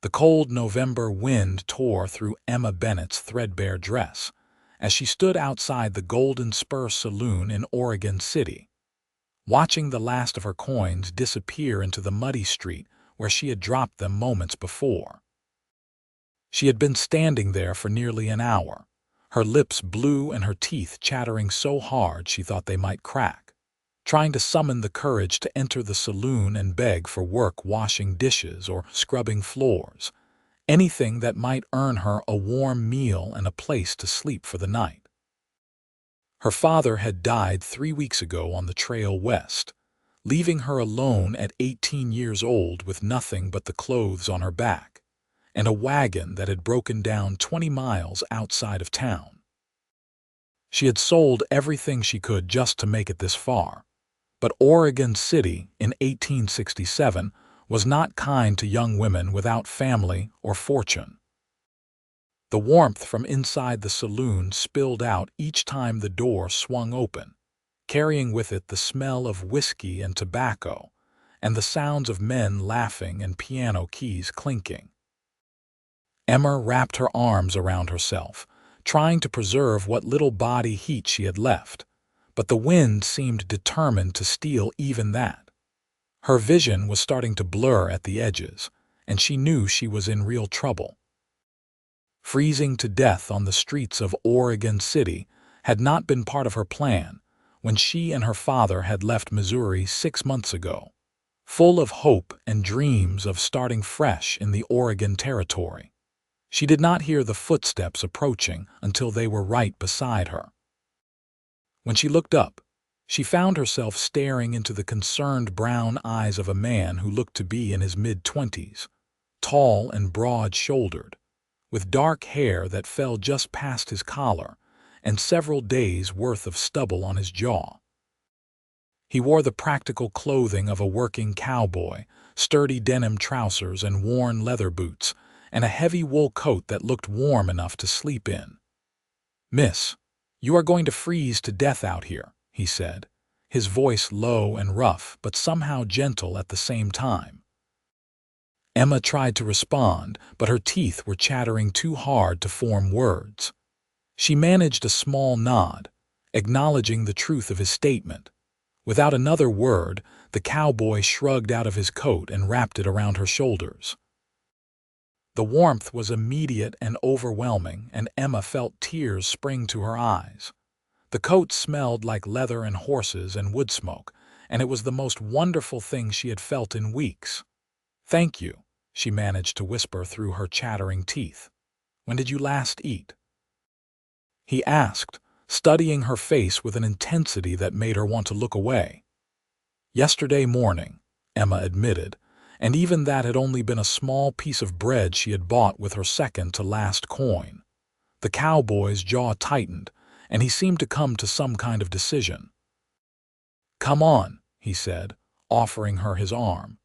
The cold November wind tore through Emma Bennett's threadbare dress as she stood outside the Golden Spur Saloon in Oregon City, watching the last of her coins disappear into the muddy street where she had dropped them moments before. She had been standing there for nearly an hour, her lips blue and her teeth chattering so hard she thought they might crack, trying to summon the courage to enter the saloon and beg for work washing dishes or scrubbing floors, anything that might earn her a warm meal and a place to sleep for the night. Her father had died 3 weeks ago on the trail west, leaving her alone at 18 years old with nothing but the clothes on her back and a wagon that had broken down 20 miles outside of town. She had sold everything she could just to make it this far, but Oregon City in 1867 was not kind to young women without family or fortune. The warmth from inside the saloon spilled out each time the door swung open, carrying with it the smell of whiskey and tobacco and the sounds of men laughing and piano keys clinking. Emma wrapped her arms around herself, trying to preserve what little body heat she had left, but the wind seemed determined to steal even that. Her vision was starting to blur at the edges, and she knew she was in real trouble. Freezing to death on the streets of Oregon City had not been part of her plan when she and her father had left Missouri 6 months ago, full of hope and dreams of starting fresh in the Oregon Territory. She did not hear the footsteps approaching until they were right beside her. When she looked up, she found herself staring into the concerned brown eyes of a man who looked to be in his mid-20s, tall and broad-shouldered, with dark hair that fell just past his collar and several days' worth of stubble on his jaw. He wore the practical clothing of a working cowboy, sturdy denim trousers and worn leather boots, and a heavy wool coat that looked warm enough to sleep in. "Miss, you are going to freeze to death out here," he said, his voice low and rough but somehow gentle at the same time. Emma tried to respond, but her teeth were chattering too hard to form words. She managed a small nod, acknowledging the truth of his statement. Without another word, the cowboy shrugged out of his coat and wrapped it around her shoulders. The warmth was immediate and overwhelming, and Emma felt tears spring to her eyes. The coat smelled like leather and horses and wood smoke, and it was the most wonderful thing she had felt in weeks. "Thank you," she managed to whisper through her chattering teeth. "When did you last eat?" He asked, studying her face with an intensity that made her want to look away. "Yesterday morning," Emma admitted, and even that had only been a small piece of bread she had bought with her second-to-last coin. The cowboy's jaw tightened, and he seemed to come to some kind of decision. "Come on," he said, offering her his arm.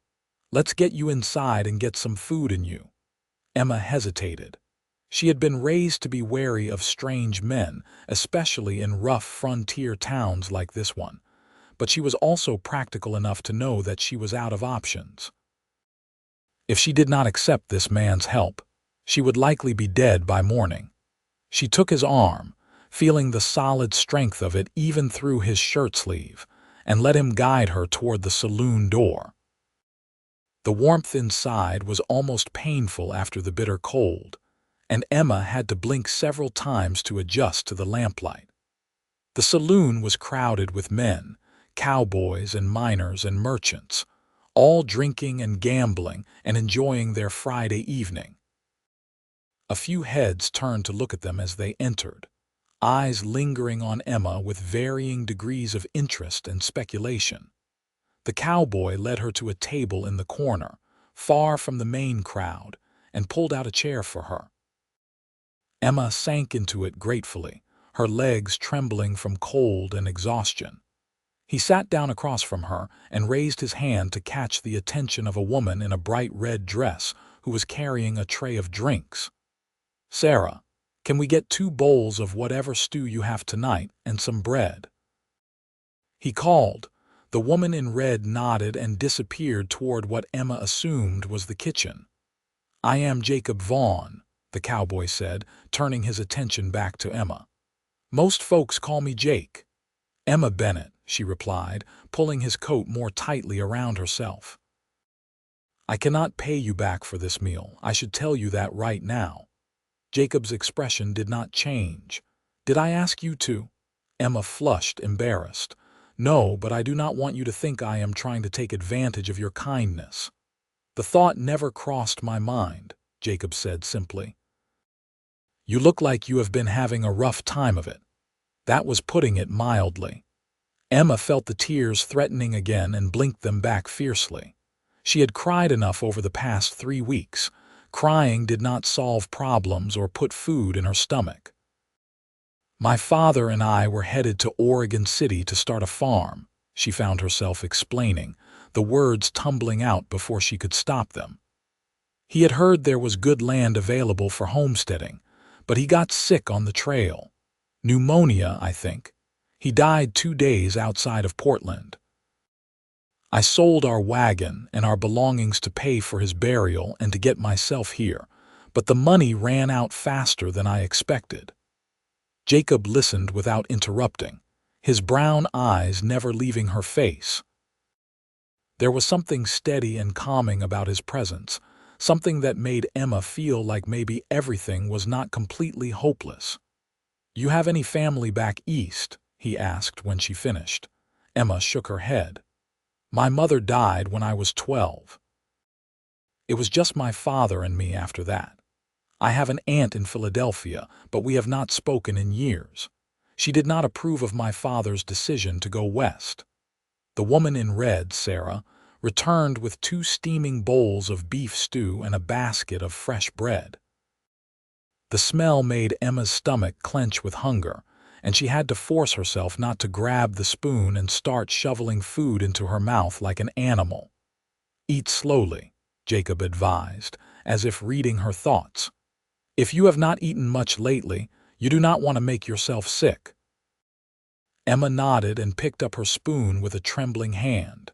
"Let's get you inside and get some food in you." Emma hesitated. She had been raised to be wary of strange men, especially in rough frontier towns like this one, but she was also practical enough to know that she was out of options. If she did not accept this man's help, she would likely be dead by morning. She took his arm, feeling the solid strength of it even through his shirt sleeve, and let him guide her toward the saloon door. The warmth inside was almost painful after the bitter cold, and Emma had to blink several times to adjust to the lamplight. The saloon was crowded with men, cowboys and miners and merchants, all drinking and gambling and enjoying their Friday evening. A few heads turned to look at them as they entered, eyes lingering on Emma with varying degrees of interest and speculation. The cowboy led her to a table in the corner, far from the main crowd, and pulled out a chair for her. Emma sank into it gratefully, her legs trembling from cold and exhaustion. He sat down across from her and raised his hand to catch the attention of a woman in a bright red dress who was carrying a tray of drinks. "Sarah, can we get 2 bowls of whatever stew you have tonight and some bread?" He called. The woman in red nodded and disappeared toward what Emma assumed was the kitchen. I am Jacob Vaughn, the cowboy said, turning his attention back to Emma. Most folks call me Jake. Emma Bennett, she replied, pulling his coat more tightly around herself. I cannot pay you back for this meal. I should tell you that right now. Jacob's expression did not change. Did I ask you to? Emma flushed, embarrassed. No, but I do not want you to think I am trying to take advantage of your kindness. The thought never crossed my mind, Jacob said simply. You look like you have been having a rough time of it. That was putting it mildly. Emma felt the tears threatening again and blinked them back fiercely. She had cried enough over the past 3 weeks. Crying did not solve problems or put food in her stomach. My father and I were headed to Oregon City to start a farm, she found herself explaining, the words tumbling out before she could stop them. He had heard there was good land available for homesteading, but he got sick on the trail. Pneumonia, I think. He died 2 days outside of Portland. I sold our wagon and our belongings to pay for his burial and to get myself here, but the money ran out faster than I expected. Jacob listened without interrupting, his brown eyes never leaving her face. There was something steady and calming about his presence, something that made Emma feel like maybe everything was not completely hopeless. You have any family back east? He asked when she finished. Emma shook her head. My mother died when I was 12. It was just my father and me after that. I have an aunt in Philadelphia, but we have not spoken in years. She did not approve of my father's decision to go west. The woman in red, Sarah, returned with 2 steaming bowls of beef stew and a basket of fresh bread. The smell made Emma's stomach clench with hunger, and she had to force herself not to grab the spoon and start shoveling food into her mouth like an animal. Eat slowly, Jacob advised, as if reading her thoughts. If you have not eaten much lately, you do not want to make yourself sick. Emma nodded and picked up her spoon with a trembling hand.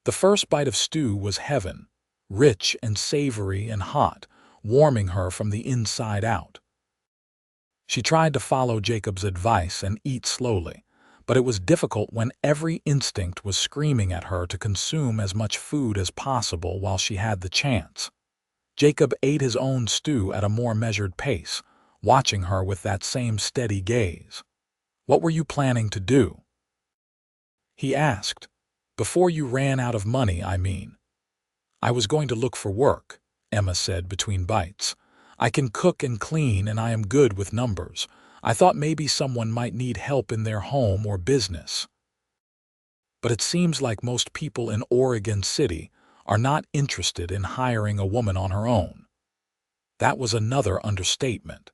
The first bite of stew was heaven, rich and savory and hot, warming her from the inside out. She tried to follow Jacob's advice and eat slowly, but it was difficult when every instinct was screaming at her to consume as much food as possible while she had the chance. Jacob ate his own stew at a more measured pace, watching her with that same steady gaze. What were you planning to do? He asked. Before you ran out of money, I mean. I was going to look for work, Emma said between bites. I can cook and clean and I am good with numbers. I thought maybe someone might need help in their home or business. But it seems like most people in Oregon City are not interested in hiring a woman on her own. That was another understatement.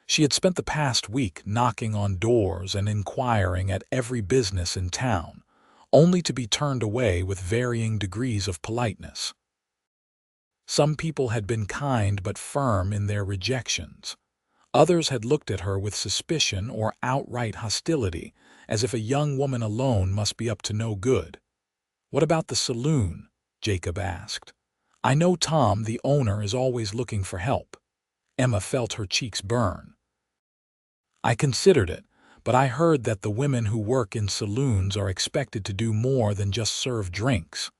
She had spent the past week knocking on doors and inquiring at every business in town, only to be turned away with varying degrees of politeness. Some people had been kind but firm in their rejections. Others had looked at her with suspicion or outright hostility, as if a young woman alone must be up to no good. What about the saloon? Jacob asked. I know Tom, the owner, is always looking for help. Emma felt her cheeks burn. I considered it, but I heard that the women who work in saloons are expected to do more than just serve drinks.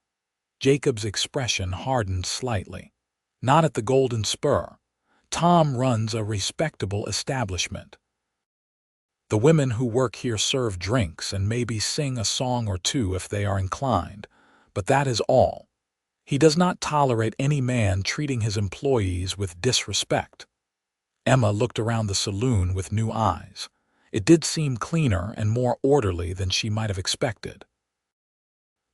Jacob's expression hardened slightly. Not at the Golden Spur. Tom runs a respectable establishment. The women who work here serve drinks and maybe sing a song or two if they are inclined, but that is all. He does not tolerate any man treating his employees with disrespect. Emma looked around the saloon with new eyes. It did seem cleaner and more orderly than she might have expected.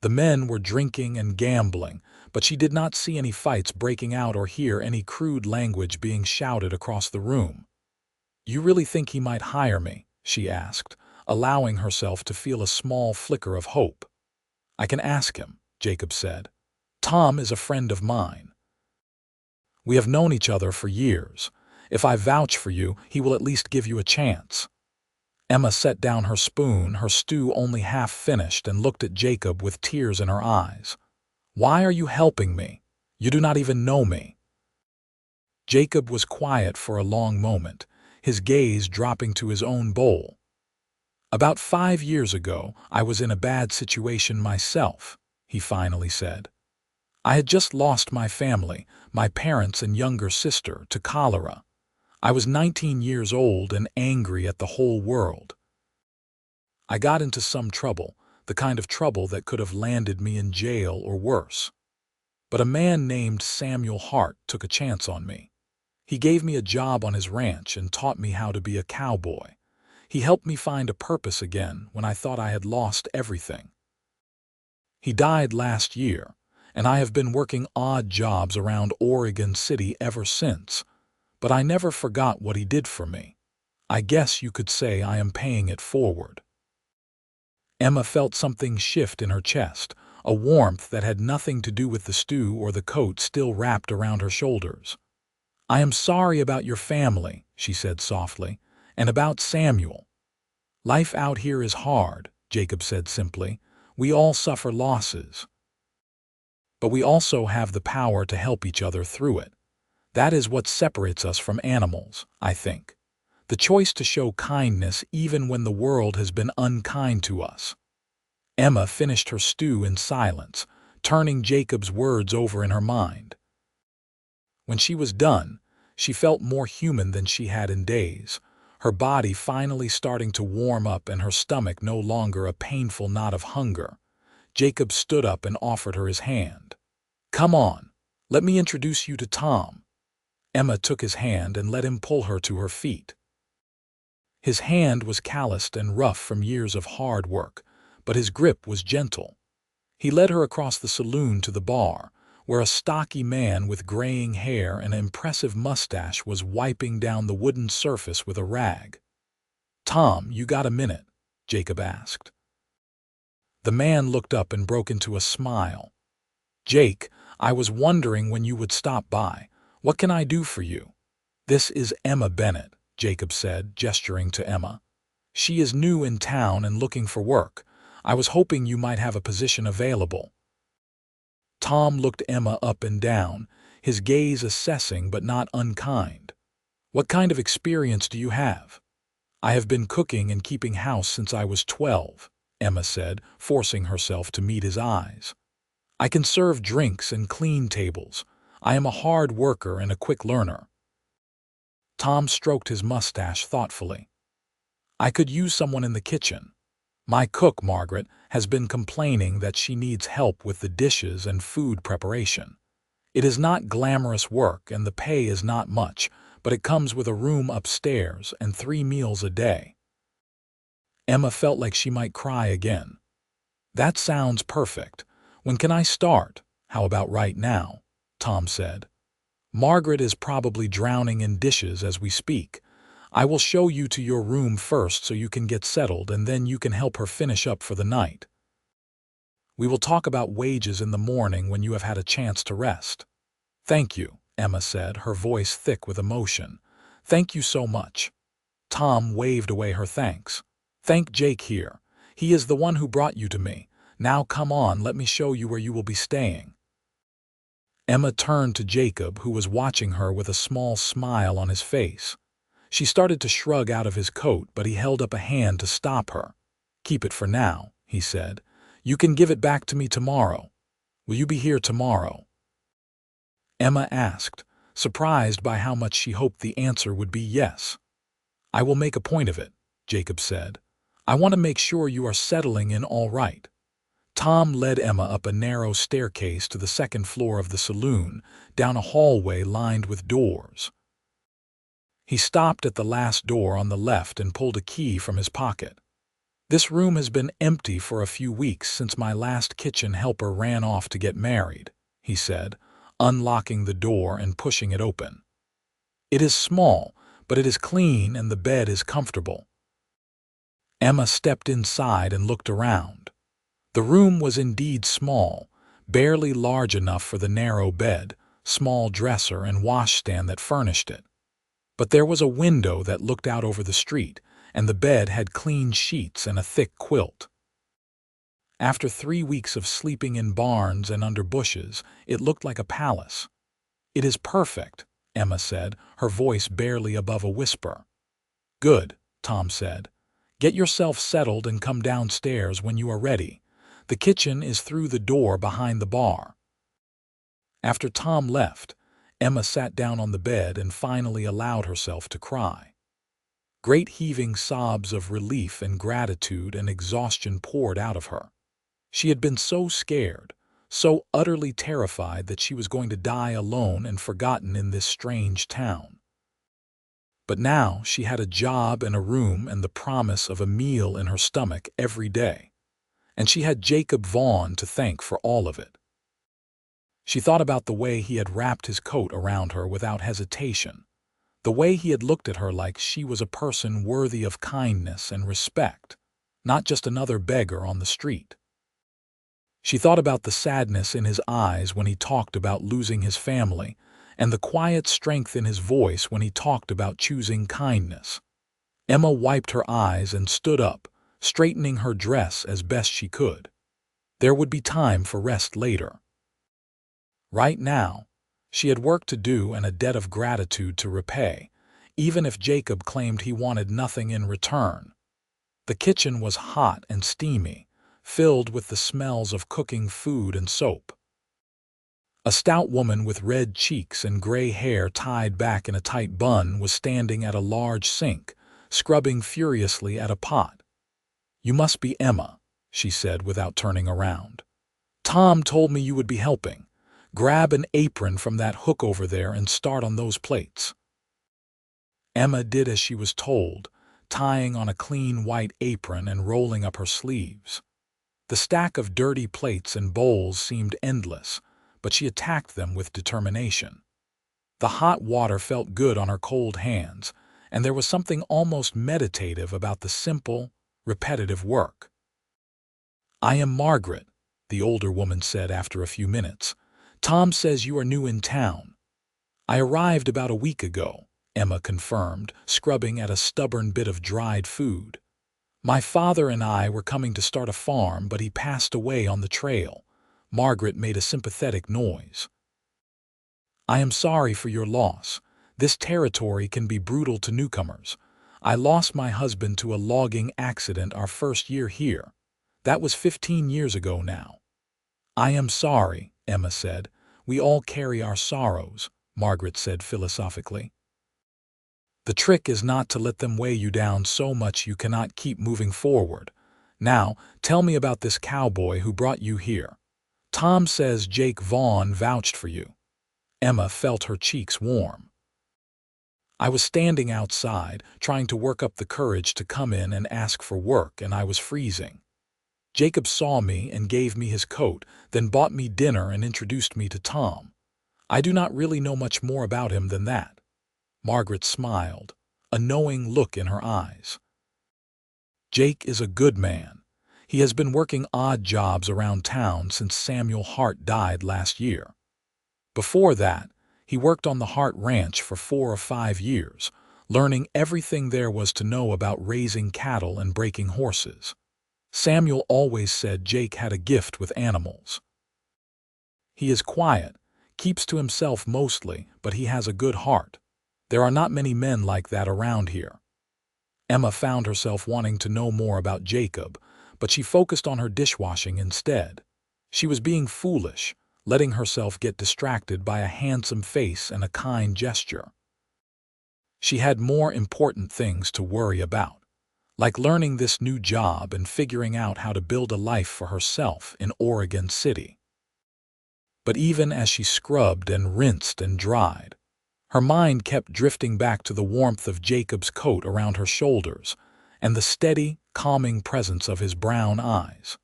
The men were drinking and gambling, but she did not see any fights breaking out or hear any crude language being shouted across the room. You really think he might hire me? She asked, allowing herself to feel a small flicker of hope. I can ask him, Jacob said. Tom is a friend of mine. We have known each other for years. If I vouch for you, he will at least give you a chance. Emma set down her spoon, her stew only half finished, and looked at Jacob with tears in her eyes. Why are you helping me? You do not even know me. Jacob was quiet for a long moment, his gaze dropping to his own bowl. "About 5 years ago, I was in a bad situation myself," he finally said. "I had just lost my family, my parents and younger sister, to cholera. I was 19 years old and angry at the whole world. I got into some trouble, the kind of trouble that could have landed me in jail or worse. But a man named Samuel Hart took a chance on me. He gave me a job on his ranch and taught me how to be a cowboy. He helped me find a purpose again when I thought I had lost everything. He died last year, and I have been working odd jobs around Oregon City ever since, but I never forgot what he did for me. I guess you could say I am paying it forward." Emma felt something shift in her chest, a warmth that had nothing to do with the stew or the coat still wrapped around her shoulders. "I am sorry about your family," she said softly, "and about Samuel." "Life out here is hard," Jacob said simply. "We all suffer losses. But we also have the power to help each other through it. That is what separates us from animals, I think. The choice to show kindness even when the world has been unkind to us." Emma finished her stew in silence, turning Jacob's words over in her mind. When she was done, she felt more human than she had in days, her body finally starting to warm up and her stomach no longer a painful knot of hunger. Jacob stood up and offered her his hand. "Come on, let me introduce you to Tom." Emma took his hand and let him pull her to her feet. His hand was calloused and rough from years of hard work, but his grip was gentle. He led her across the saloon to the bar, where a stocky man with graying hair and an impressive mustache was wiping down the wooden surface with a rag. "Tom, you got a minute?" Jacob asked. The man looked up and broke into a smile. "Jake, I was wondering when you would stop by. What can I do for you?" "This is Emma Bennett," Jacob said, gesturing to Emma. "She is new in town and looking for work. I was hoping you might have a position available." Tom looked Emma up and down, his gaze assessing but not unkind. "What kind of experience do you have?" "I have been cooking and keeping house since I was 12, Emma said, forcing herself to meet his eyes. "I can serve drinks and clean tables. I am a hard worker and a quick learner." Tom stroked his mustache thoughtfully. "I could use someone in the kitchen. My cook, Margaret, has been complaining that she needs help with the dishes and food preparation. It is not glamorous work and the pay is not much, but it comes with a room upstairs and 3 meals a day." Emma felt like she might cry again. "That sounds perfect. When can I start?" "How about right now?" Tom said. "Margaret is probably drowning in dishes as we speak. I will show you to your room first so you can get settled and then you can help her finish up for the night. We will talk about wages in the morning when you have had a chance to rest." "Thank you," Emma said, her voice thick with emotion. "Thank you so much." Tom waved away her thanks. "Thank Jake here. He is the one who brought you to me. Now come on, let me show you where you will be staying." Emma turned to Jacob, who was watching her with a small smile on his face. She started to shrug out of his coat, but he held up a hand to stop her. "Keep it for now," he said. "You can give it back to me tomorrow. Will you be here tomorrow?" Emma asked, surprised by how much she hoped the answer would be yes. "I will make a point of it," Jacob said. "I want to make sure you are settling in all right." Tom led Emma up a narrow staircase to the second floor of the saloon, down a hallway lined with doors. He stopped at the last door on the left and pulled a key from his pocket. "This room has been empty for a few weeks since my last kitchen helper ran off to get married," he said, unlocking the door and pushing it open. "It is small, but it is clean and the bed is comfortable." Emma stepped inside and looked around. The room was indeed small, barely large enough for the narrow bed, small dresser and washstand that furnished it. But there was a window that looked out over the street, and the bed had clean sheets and a thick quilt. After 3 weeks of sleeping in barns and under bushes, it looked like a palace. "It is perfect," Emma said, her voice barely above a whisper. "Good," Tom said. "Get yourself settled and come downstairs when you are ready. The kitchen is through the door behind the bar." After Tom left, Emma sat down on the bed and finally allowed herself to cry. Great heaving sobs of relief and gratitude and exhaustion poured out of her. She had been so scared, so utterly terrified that she was going to die alone and forgotten in this strange town. But now she had a job and a room and the promise of a meal in her stomach every day. And she had Jacob Vaughn to thank for all of it. She thought about the way he had wrapped his coat around her without hesitation, the way he had looked at her like she was a person worthy of kindness and respect, not just another beggar on the street. She thought about the sadness in his eyes when he talked about losing his family, and the quiet strength in his voice when he talked about choosing kindness. Emma wiped her eyes and stood up, straightening her dress as best she could. There would be time for rest later. Right now, she had work to do and a debt of gratitude to repay, even if Jacob claimed he wanted nothing in return. The kitchen was hot and steamy, filled with the smells of cooking food and soap. A stout woman with red cheeks and gray hair tied back in a tight bun was standing at a large sink, scrubbing furiously at a pot. "You must be Emma," she said without turning around. "Tom told me you would be helping. Grab an apron from that hook over there and start on those plates." Emma did as she was told, tying on a clean white apron and rolling up her sleeves. The stack of dirty plates and bowls seemed endless, but she attacked them with determination. The hot water felt good on her cold hands, and there was something almost meditative about the simple, repetitive work. "I am Margaret," the older woman said after a few minutes. "Tom says you are new in town." "I arrived about a week ago," Emma confirmed, scrubbing at a stubborn bit of dried food. "My father and I were coming to start a farm, but he passed away on the trail." Margaret made a sympathetic noise. "I am sorry for your loss. This territory can be brutal to newcomers. I lost my husband to a logging accident our first year here. That was 15 years ago now." "I am sorry," Emma said. "We all carry our sorrows," Margaret said philosophically. "The trick is not to let them weigh you down so much you cannot keep moving forward. Now, tell me about this cowboy who brought you here. Tom says Jake Vaughn vouched for you." Emma felt her cheeks warm. "I was standing outside, trying to work up the courage to come in and ask for work, and I was freezing. Jacob saw me and gave me his coat, then bought me dinner and introduced me to Tom. I do not really know much more about him than that." Margaret smiled, a knowing look in her eyes. "Jake is a good man. He has been working odd jobs around town since Samuel Hart died last year. Before that, he worked on the Hart Ranch for 4 or 5 years, learning everything there was to know about raising cattle and breaking horses. Samuel always said Jake had a gift with animals. He is quiet, keeps to himself mostly, but he has a good heart. There are not many men like that around here." Emma found herself wanting to know more about Jacob, but she focused on her dishwashing instead. She was being foolish, letting herself get distracted by a handsome face and a kind gesture. She had more important things to worry about, like learning this new job and figuring out how to build a life for herself in Oregon City. But even as she scrubbed and rinsed and dried, her mind kept drifting back to the warmth of Jacob's coat around her shoulders and the steady, calming presence of his brown eyes.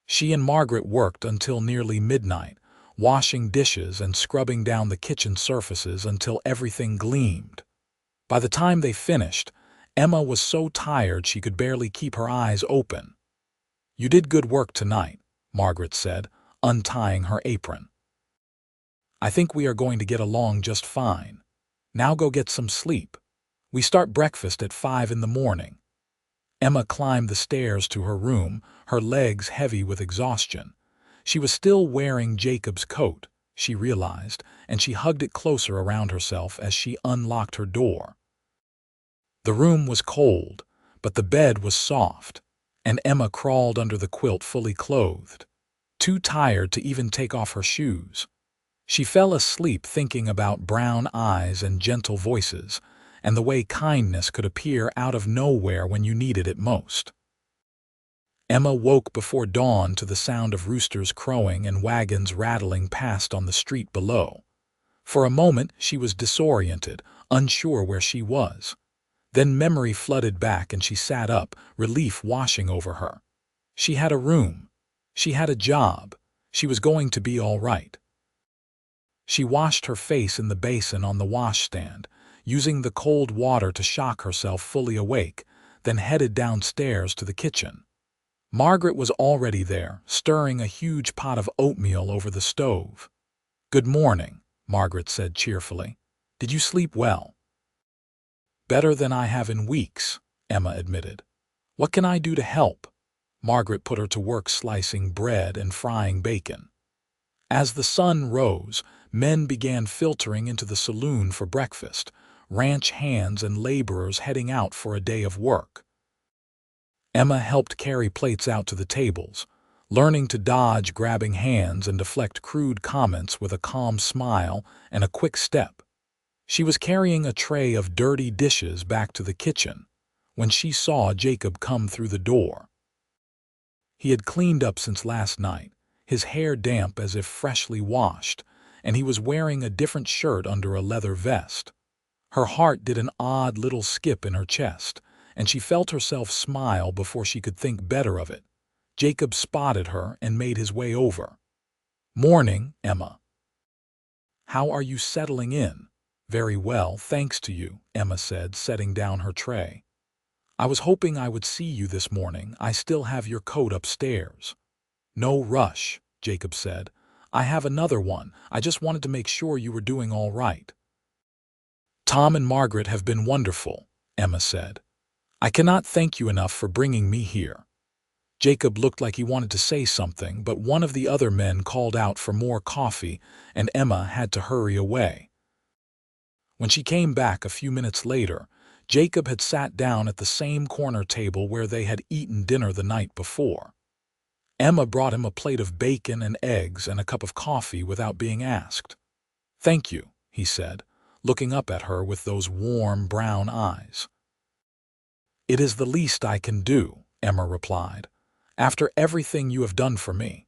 She and Margaret worked until nearly midnight, washing dishes and scrubbing down the kitchen surfaces until everything gleamed. By the time they finished, Emma was so tired she could barely keep her eyes open. "You did good work tonight," Margaret said, untying her apron. "I think we are going to get along just fine. Now go get some sleep. We start breakfast at 5 in the morning." Emma climbed the stairs to her room, her legs heavy with exhaustion. She was still wearing Jacob's coat, she realized, and she hugged it closer around herself as she unlocked her door. The room was cold, but the bed was soft, and Emma crawled under the quilt fully clothed, too tired to even take off her shoes. She fell asleep thinking about brown eyes and gentle voices, and the way kindness could appear out of nowhere when you needed it most. Emma woke before dawn to the sound of roosters crowing and wagons rattling past on the street below. For a moment she was disoriented, unsure where she was. Then memory flooded back and she sat up, relief washing over her. She had a room. She had a job. She was going to be all right. She washed her face in the basin on the washstand, using the cold water to shock herself fully awake, then headed downstairs to the kitchen. Margaret was already there, stirring a huge pot of oatmeal over the stove. "Good morning," Margaret said cheerfully. "Did you sleep well?" "Better than I have in weeks," Emma admitted. "What can I do to help?" Margaret put her to work slicing bread and frying bacon. As the sun rose, men began filtering into the saloon for breakfast, ranch hands and laborers heading out for a day of work. Emma helped carry plates out to the tables, learning to dodge grabbing hands and deflect crude comments with a calm smile and a quick step. She was carrying a tray of dirty dishes back to the kitchen when she saw Jacob come through the door. He had cleaned up since last night, his hair damp as if freshly washed, and he was wearing a different shirt under a leather vest. Her heart did an odd little skip in her chest, and she felt herself smile before she could think better of it. Jacob spotted her and made his way over. "Morning, Emma. How are you settling in?" "Very well, thanks to you," Emma said, setting down her tray. "I was hoping I would see you this morning. I still have your coat upstairs." "No rush," Jacob said. "I have another one. I just wanted to make sure you were doing all right." "Tom and Margaret have been wonderful," Emma said. "I cannot thank you enough for bringing me here." Jacob looked like he wanted to say something, but one of the other men called out for more coffee, and Emma had to hurry away. When she came back a few minutes later, Jacob had sat down at the same corner table where they had eaten dinner the night before. Emma brought him a plate of bacon and eggs and a cup of coffee without being asked. "Thank you," he said, looking up at her with those warm brown eyes. "It is the least I can do," Emma replied, "after everything you have done for me."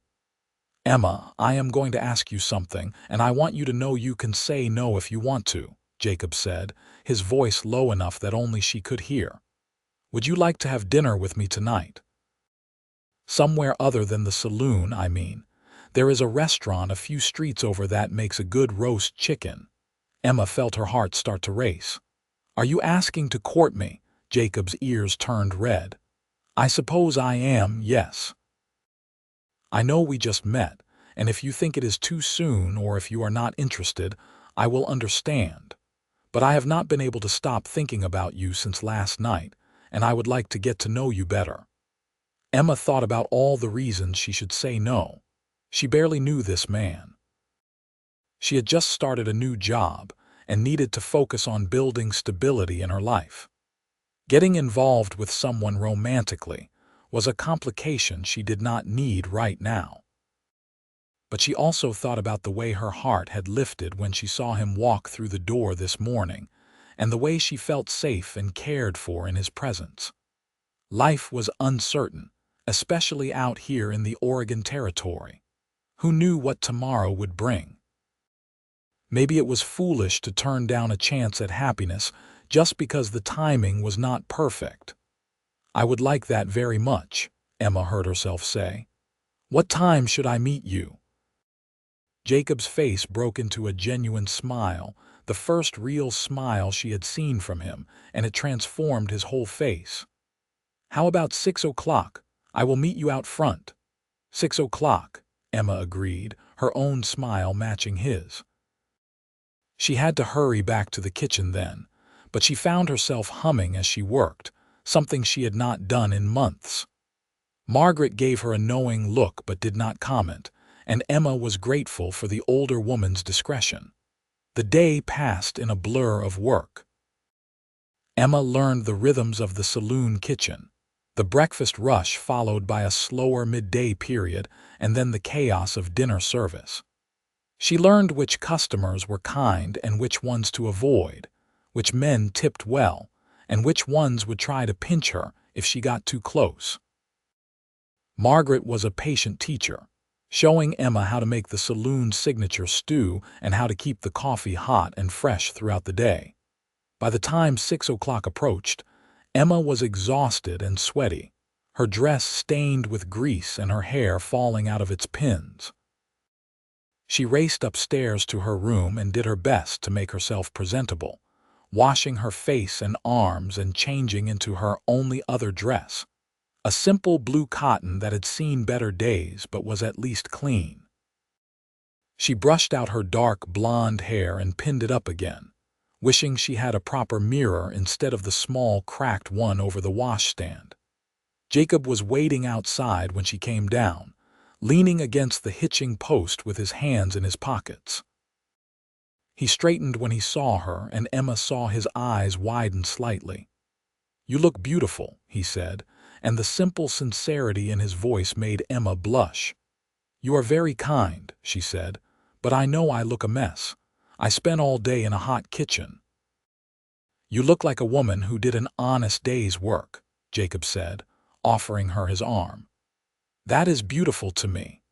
"Emma, I am going to ask you something, and I want you to know you can say no if you want to," Jacob said, his voice low enough that only she could hear. "Would you like to have dinner with me tonight? Somewhere other than the saloon, I mean. There is a restaurant a few streets over that makes a good roast chicken." Emma felt her heart start to race. "Are you asking to court me?" Jacob's ears turned red. "I suppose I am, yes. I know we just met, and if you think it is too soon or if you are not interested, I will understand. But I have not been able to stop thinking about you since last night, and I would like to get to know you better." Emma thought about all the reasons she should say no. She barely knew this man. She had just started a new job and needed to focus on building stability in her life. Getting involved with someone romantically was a complication she did not need right now. But she also thought about the way her heart had lifted when she saw him walk through the door this morning, and the way she felt safe and cared for in his presence. Life was uncertain, especially out here in the Oregon Territory. Who knew what tomorrow would bring? Maybe it was foolish to turn down a chance at happiness just because the timing was not perfect. "I would like that very much," Emma heard herself say. "What time should I meet you?" Jacob's face broke into a genuine smile, the first real smile she had seen from him, and it transformed his whole face. "How about 6 o'clock? I will meet you out front." 6 o'clock, Emma agreed, her own smile matching his. She had to hurry back to the kitchen then, but she found herself humming as she worked, something she had not done in months. Margaret gave her a knowing look but did not comment, and Emma was grateful for the older woman's discretion. The day passed in a blur of work. Emma learned the rhythms of the saloon kitchen, the breakfast rush followed by a slower midday period and then the chaos of dinner service. She learned which customers were kind and which ones to avoid, which men tipped well, and which ones would try to pinch her if she got too close. Margaret was a patient teacher, showing Emma how to make the saloon's signature stew and how to keep the coffee hot and fresh throughout the day. By the time 6 o'clock approached, Emma was exhausted and sweaty, her dress stained with grease and her hair falling out of its pins. She raced upstairs to her room and did her best to make herself presentable, washing her face and arms and changing into her only other dress, a simple blue cotton that had seen better days but was at least clean. She brushed out her dark blonde hair and pinned it up again, wishing she had a proper mirror instead of the small cracked one over the washstand. Jacob was waiting outside when she came down, leaning against the hitching post with his hands in his pockets. He straightened when he saw her, and Emma saw his eyes widen slightly. "You look beautiful," he said, and the simple sincerity in his voice made Emma blush. "You are very kind," she said, "but I know I look a mess. I spent all day in a hot kitchen." "You look like a woman who did an honest day's work," Jacob said, offering her his arm. "That is beautiful to me."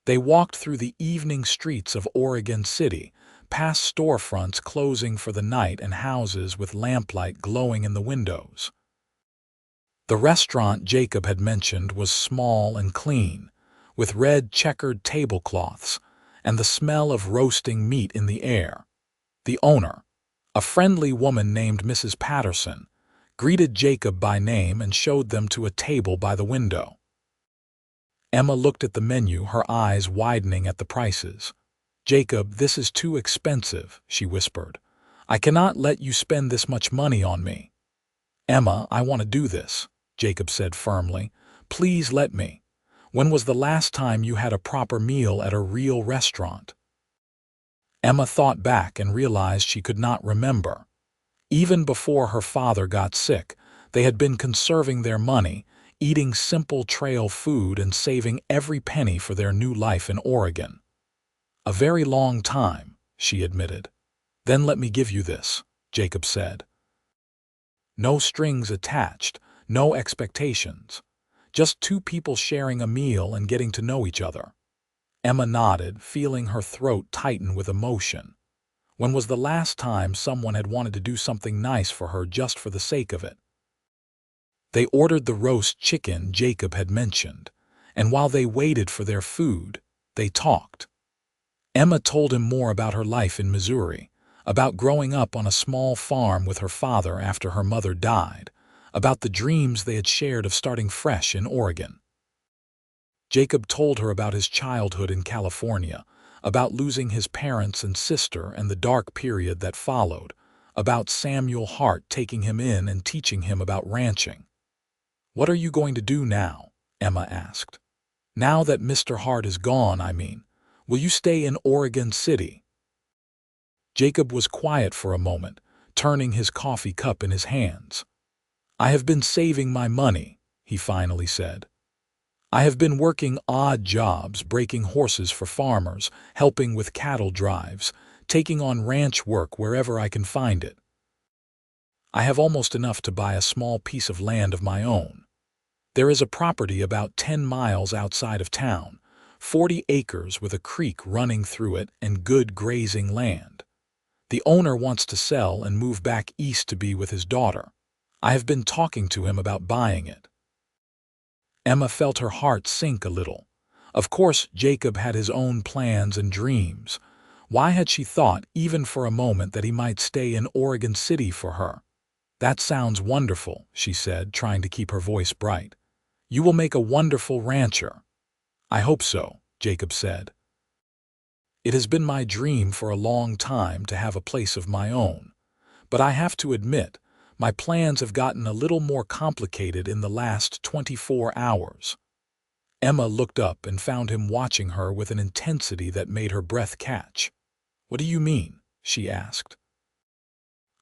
They walked through the evening streets of Oregon City, past storefronts closing for the night and houses with lamplight glowing in the windows. The restaurant Jacob had mentioned was small and clean, with red checkered tablecloths and the smell of roasting meat in the air. The owner, a friendly woman named Mrs. Patterson, greeted Jacob by name and showed them to a table by the window. Emma looked at the menu, her eyes widening at the prices. "Jacob, this is too expensive," she whispered. "I cannot let you spend this much money on me." "Emma, I want to do this," Jacob said firmly. "Please let me. When was the last time you had a proper meal at a real restaurant?" Emma thought back and realized she could not remember. Even before her father got sick, they had been conserving their money, eating simple trail food and saving every penny for their new life in Oregon. "A very long time," she admitted. "Then let me give you this," Jacob said. No strings attached, no expectations. Just two people sharing a meal and getting to know each other. Emma nodded, feeling her throat tighten with emotion. When was the last time someone had wanted to do something nice for her just for the sake of it? They ordered the roast chicken Jacob had mentioned, and while they waited for their food, they talked. Emma told him more about her life in Missouri, about growing up on a small farm with her father after her mother died, about the dreams they had shared of starting fresh in Oregon. Jacob told her about his childhood in California, about losing his parents and sister and the dark period that followed, about Samuel Hart taking him in and teaching him about ranching. "What are you going to do now?" Emma asked. "Now that Mr. Hart is gone, I mean. Will you stay in Oregon City?" Jacob was quiet for a moment, turning his coffee cup in his hands. "I have been saving my money," he finally said. "I have been working odd jobs, breaking horses for farmers, helping with cattle drives, taking on ranch work wherever I can find it. I have almost enough to buy a small piece of land of my own. There is a property about 10 miles outside of town, 40 acres with a creek running through it and good grazing land. The owner wants to sell and move back east to be with his daughter. I have been talking to him about buying it." Emma felt her heart sink a little. Of course, Jacob had his own plans and dreams. Why had she thought, even for a moment, that he might stay in Oregon City for her? "That sounds wonderful," she said, trying to keep her voice bright. "You will make a wonderful rancher." "I hope so," Jacob said. "It has been my dream for a long time to have a place of my own. But I have to admit, my plans have gotten a little more complicated in the last 24 hours. Emma looked up and found him watching her with an intensity that made her breath catch. "What do you mean?" she asked.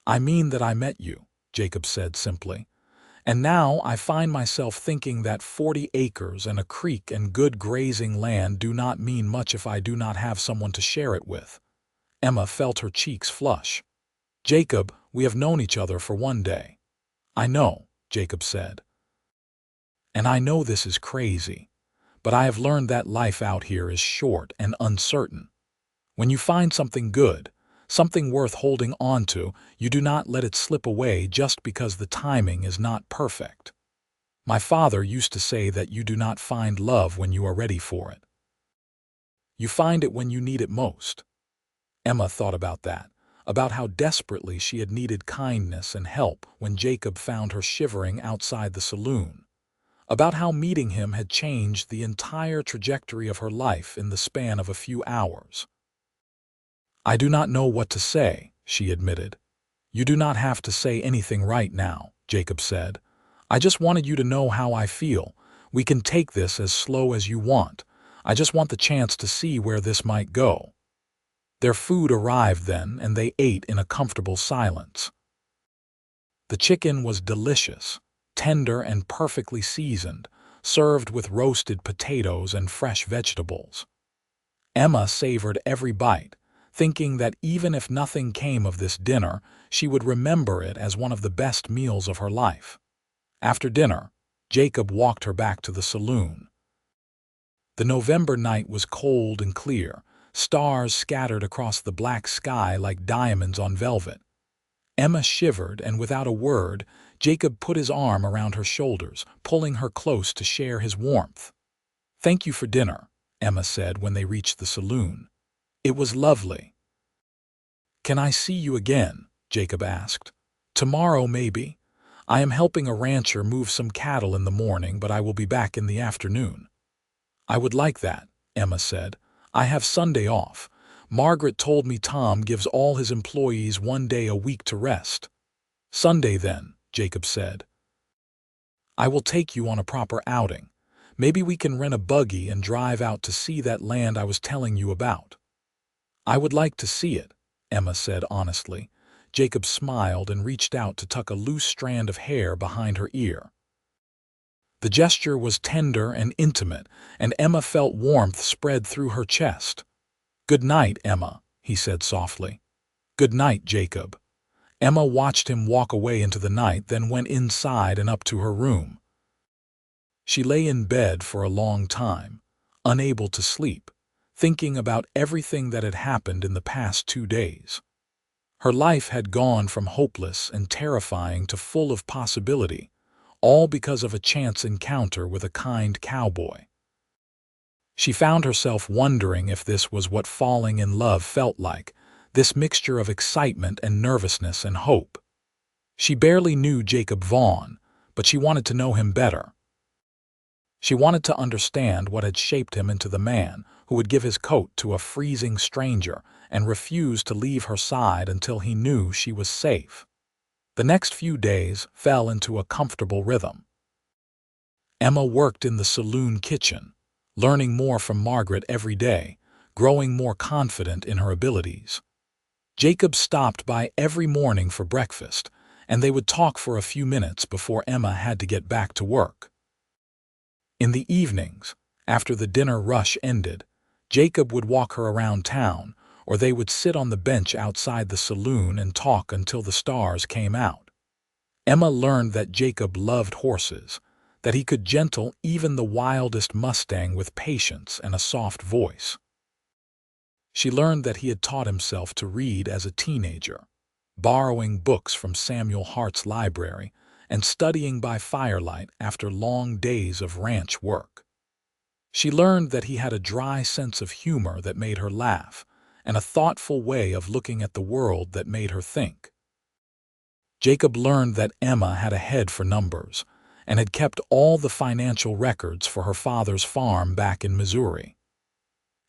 I mean that I met you, Jacob said simply. And now I find myself thinking that 40 acres and a creek and good grazing land do not mean much if I do not have someone to share it with. Emma felt her cheeks flush. Jacob, we have known each other for one day. I know, Jacob said. And I know this is crazy, but I have learned that life out here is short and uncertain. When you find something good, something worth holding on to, you do not let it slip away just because the timing is not perfect. My father used to say that you do not find love when you are ready for it. You find it when you need it most. Emma thought about that, about how desperately she had needed kindness and help when Jacob found her shivering outside the saloon, about how meeting him had changed the entire trajectory of her life in the span of a few hours. I do not know what to say, she admitted. You do not have to say anything right now, Jacob said. I just wanted you to know how I feel. We can take this as slow as you want. I just want the chance to see where this might go. Their food arrived then, and they ate in a comfortable silence. The chicken was delicious, tender and perfectly seasoned, served with roasted potatoes and fresh vegetables. Emma savored every bite, thinking that even if nothing came of this dinner, she would remember it as one of the best meals of her life. After dinner, Jacob walked her back to the saloon. The November night was cold and clear, stars scattered across the black sky like diamonds on velvet. Emma shivered, and without a word, Jacob put his arm around her shoulders, pulling her close to share his warmth. Thank you for dinner, Emma said when they reached the saloon. It was lovely. Can I see you again? Jacob asked. Tomorrow, maybe. I am helping a rancher move some cattle in the morning, but I will be back in the afternoon. I would like that, Emma said. I have Sunday off. Margaret told me Tom gives all his employees 1 day a week to rest. Sunday then, Jacob said. I will take you on a proper outing. Maybe we can rent a buggy and drive out to see that land I was telling you about. I would like to see it, Emma said honestly. Jacob smiled and reached out to tuck a loose strand of hair behind her ear. The gesture was tender and intimate, and Emma felt warmth spread through her chest. Good night, Emma, he said softly. Good night, Jacob. Emma watched him walk away into the night, then went inside and up to her room. She lay in bed for a long time, unable to sleep, thinking about everything that had happened in the past 2 days. Her life had gone from hopeless and terrifying to full of possibility, all because of a chance encounter with a kind cowboy. She found herself wondering if this was what falling in love felt like, this mixture of excitement and nervousness and hope. She barely knew Jacob Vaughn, but she wanted to know him better. She wanted to understand what had shaped him into the man who would give his coat to a freezing stranger and refuse to leave her side until he knew she was safe. The next few days fell into a comfortable rhythm. Emma worked in the saloon kitchen, learning more from Margaret every day, growing more confident in her abilities. Jacob stopped by every morning for breakfast, and they would talk for a few minutes before Emma had to get back to work. In the evenings, after the dinner rush ended, Jacob would walk her around town, or they would sit on the bench outside the saloon and talk until the stars came out. Emma learned that Jacob loved horses, that he could gentle even the wildest Mustang with patience and a soft voice. She learned that he had taught himself to read as a teenager, borrowing books from Samuel Hart's library and studying by firelight after long days of ranch work. She learned that he had a dry sense of humor that made her laugh, and a thoughtful way of looking at the world that made her think. Jacob learned that Emma had a head for numbers and had kept all the financial records for her father's farm back in Missouri.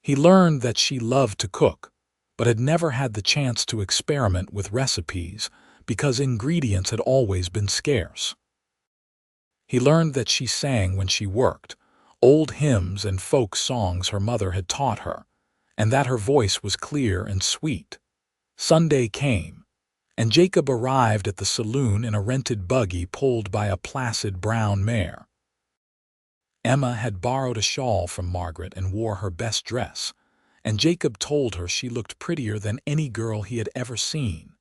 He learned that she loved to cook, but had never had the chance to experiment with recipes because ingredients had always been scarce. He learned that she sang when she worked, old hymns and folk songs her mother had taught her, and that her voice was clear and sweet. Sunday came, and Jacob arrived at the saloon in a rented buggy pulled by a placid brown mare. Emma had borrowed a shawl from Margaret and wore her best dress, and Jacob told her she looked prettier than any girl he had ever seen.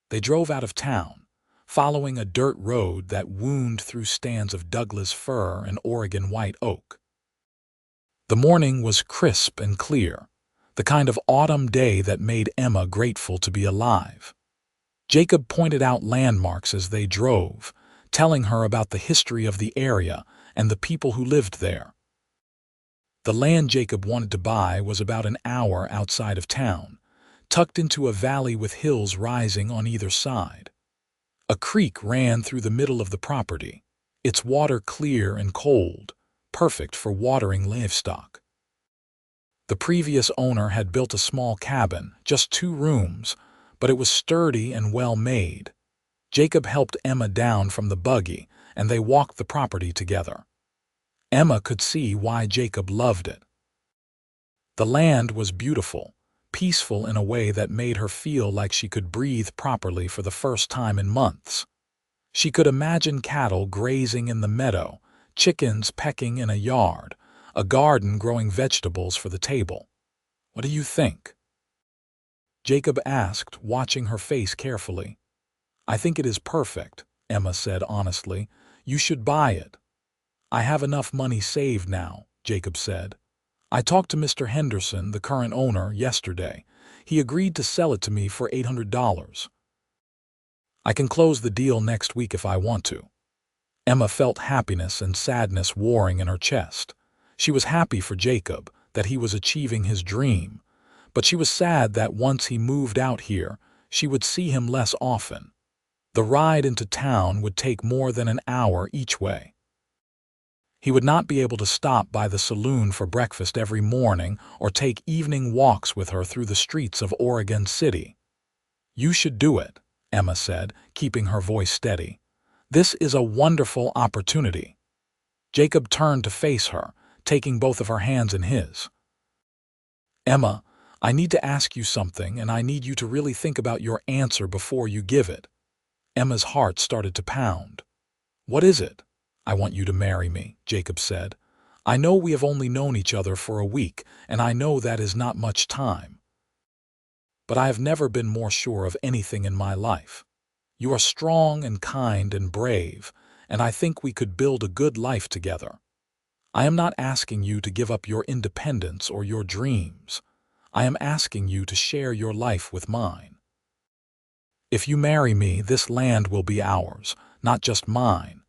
They drove out of town, following a dirt road that wound through stands of Douglas fir and Oregon white oak. The morning was crisp and clear, the kind of autumn day that made Emma grateful to be alive. Jacob pointed out landmarks as they drove, telling her about the history of the area and the people who lived there. The land Jacob wanted to buy was about an hour outside of town, tucked into a valley with hills rising on either side. A creek ran through the middle of the property, its water clear and cold, perfect for watering livestock. The previous owner had built a small cabin, just 2 rooms, but it was sturdy and well made. Jacob helped Emma down from the buggy, and they walked the property together. Emma could see why Jacob loved it. The land was beautiful, peaceful in a way that made her feel like she could breathe properly for the first time in months. She could imagine cattle grazing in the meadow, chickens pecking in a yard, a garden growing vegetables for the table. "What do you think?" Jacob asked, watching her face carefully. "I think it is perfect," Emma said honestly. "You should buy it." "I have enough money saved now," Jacob said. "I talked to Mr. Henderson, the current owner, yesterday. He agreed to sell it to me for $800. I can close the deal next week if I want to." Emma felt happiness and sadness warring in her chest. She was happy for Jacob, that he was achieving his dream, but she was sad that once he moved out here, she would see him less often. The ride into town would take more than an hour each way. He would not be able to stop by the saloon for breakfast every morning or take evening walks with her through the streets of Oregon City. "You should do it," Emma said, keeping her voice steady. "This is a wonderful opportunity." Jacob turned to face her, taking both of her hands in his. "Emma, I need to ask you something, and I need you to really think about your answer before you give it." Emma's heart started to pound. "What is it?" "I want you to marry me," Jacob said. "I know we have only known each other for a week, and I know that is not much time. But I have never been more sure of anything in my life. You are strong and kind and brave, and I think we could build a good life together. I am not asking you to give up your independence or your dreams. I am asking you to share your life with mine. If you marry me, this land will be ours, not just mine.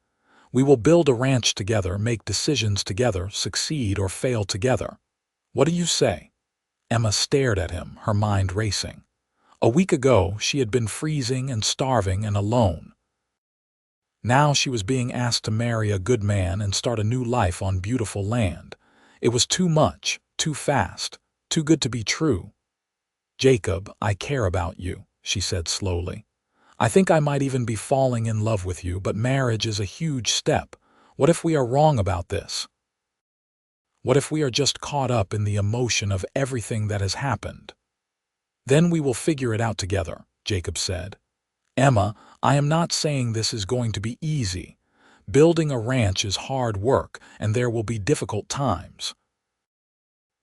We will build a ranch together, make decisions together, succeed or fail together. What do you say?" Emma stared at him, her mind racing. A week ago, she had been freezing and starving and alone. Now she was being asked to marry a good man and start a new life on beautiful land. It was too much, too fast, too good to be true. "Jacob, I care about you," she said slowly. "I think I might even be falling in love with you, but marriage is a huge step. What if we are wrong about this? What if we are just caught up in the emotion of everything that has happened?" "Then we will figure it out together," Jacob said. "Emma, I am not saying this is going to be easy. Building a ranch is hard work, and there will be difficult times.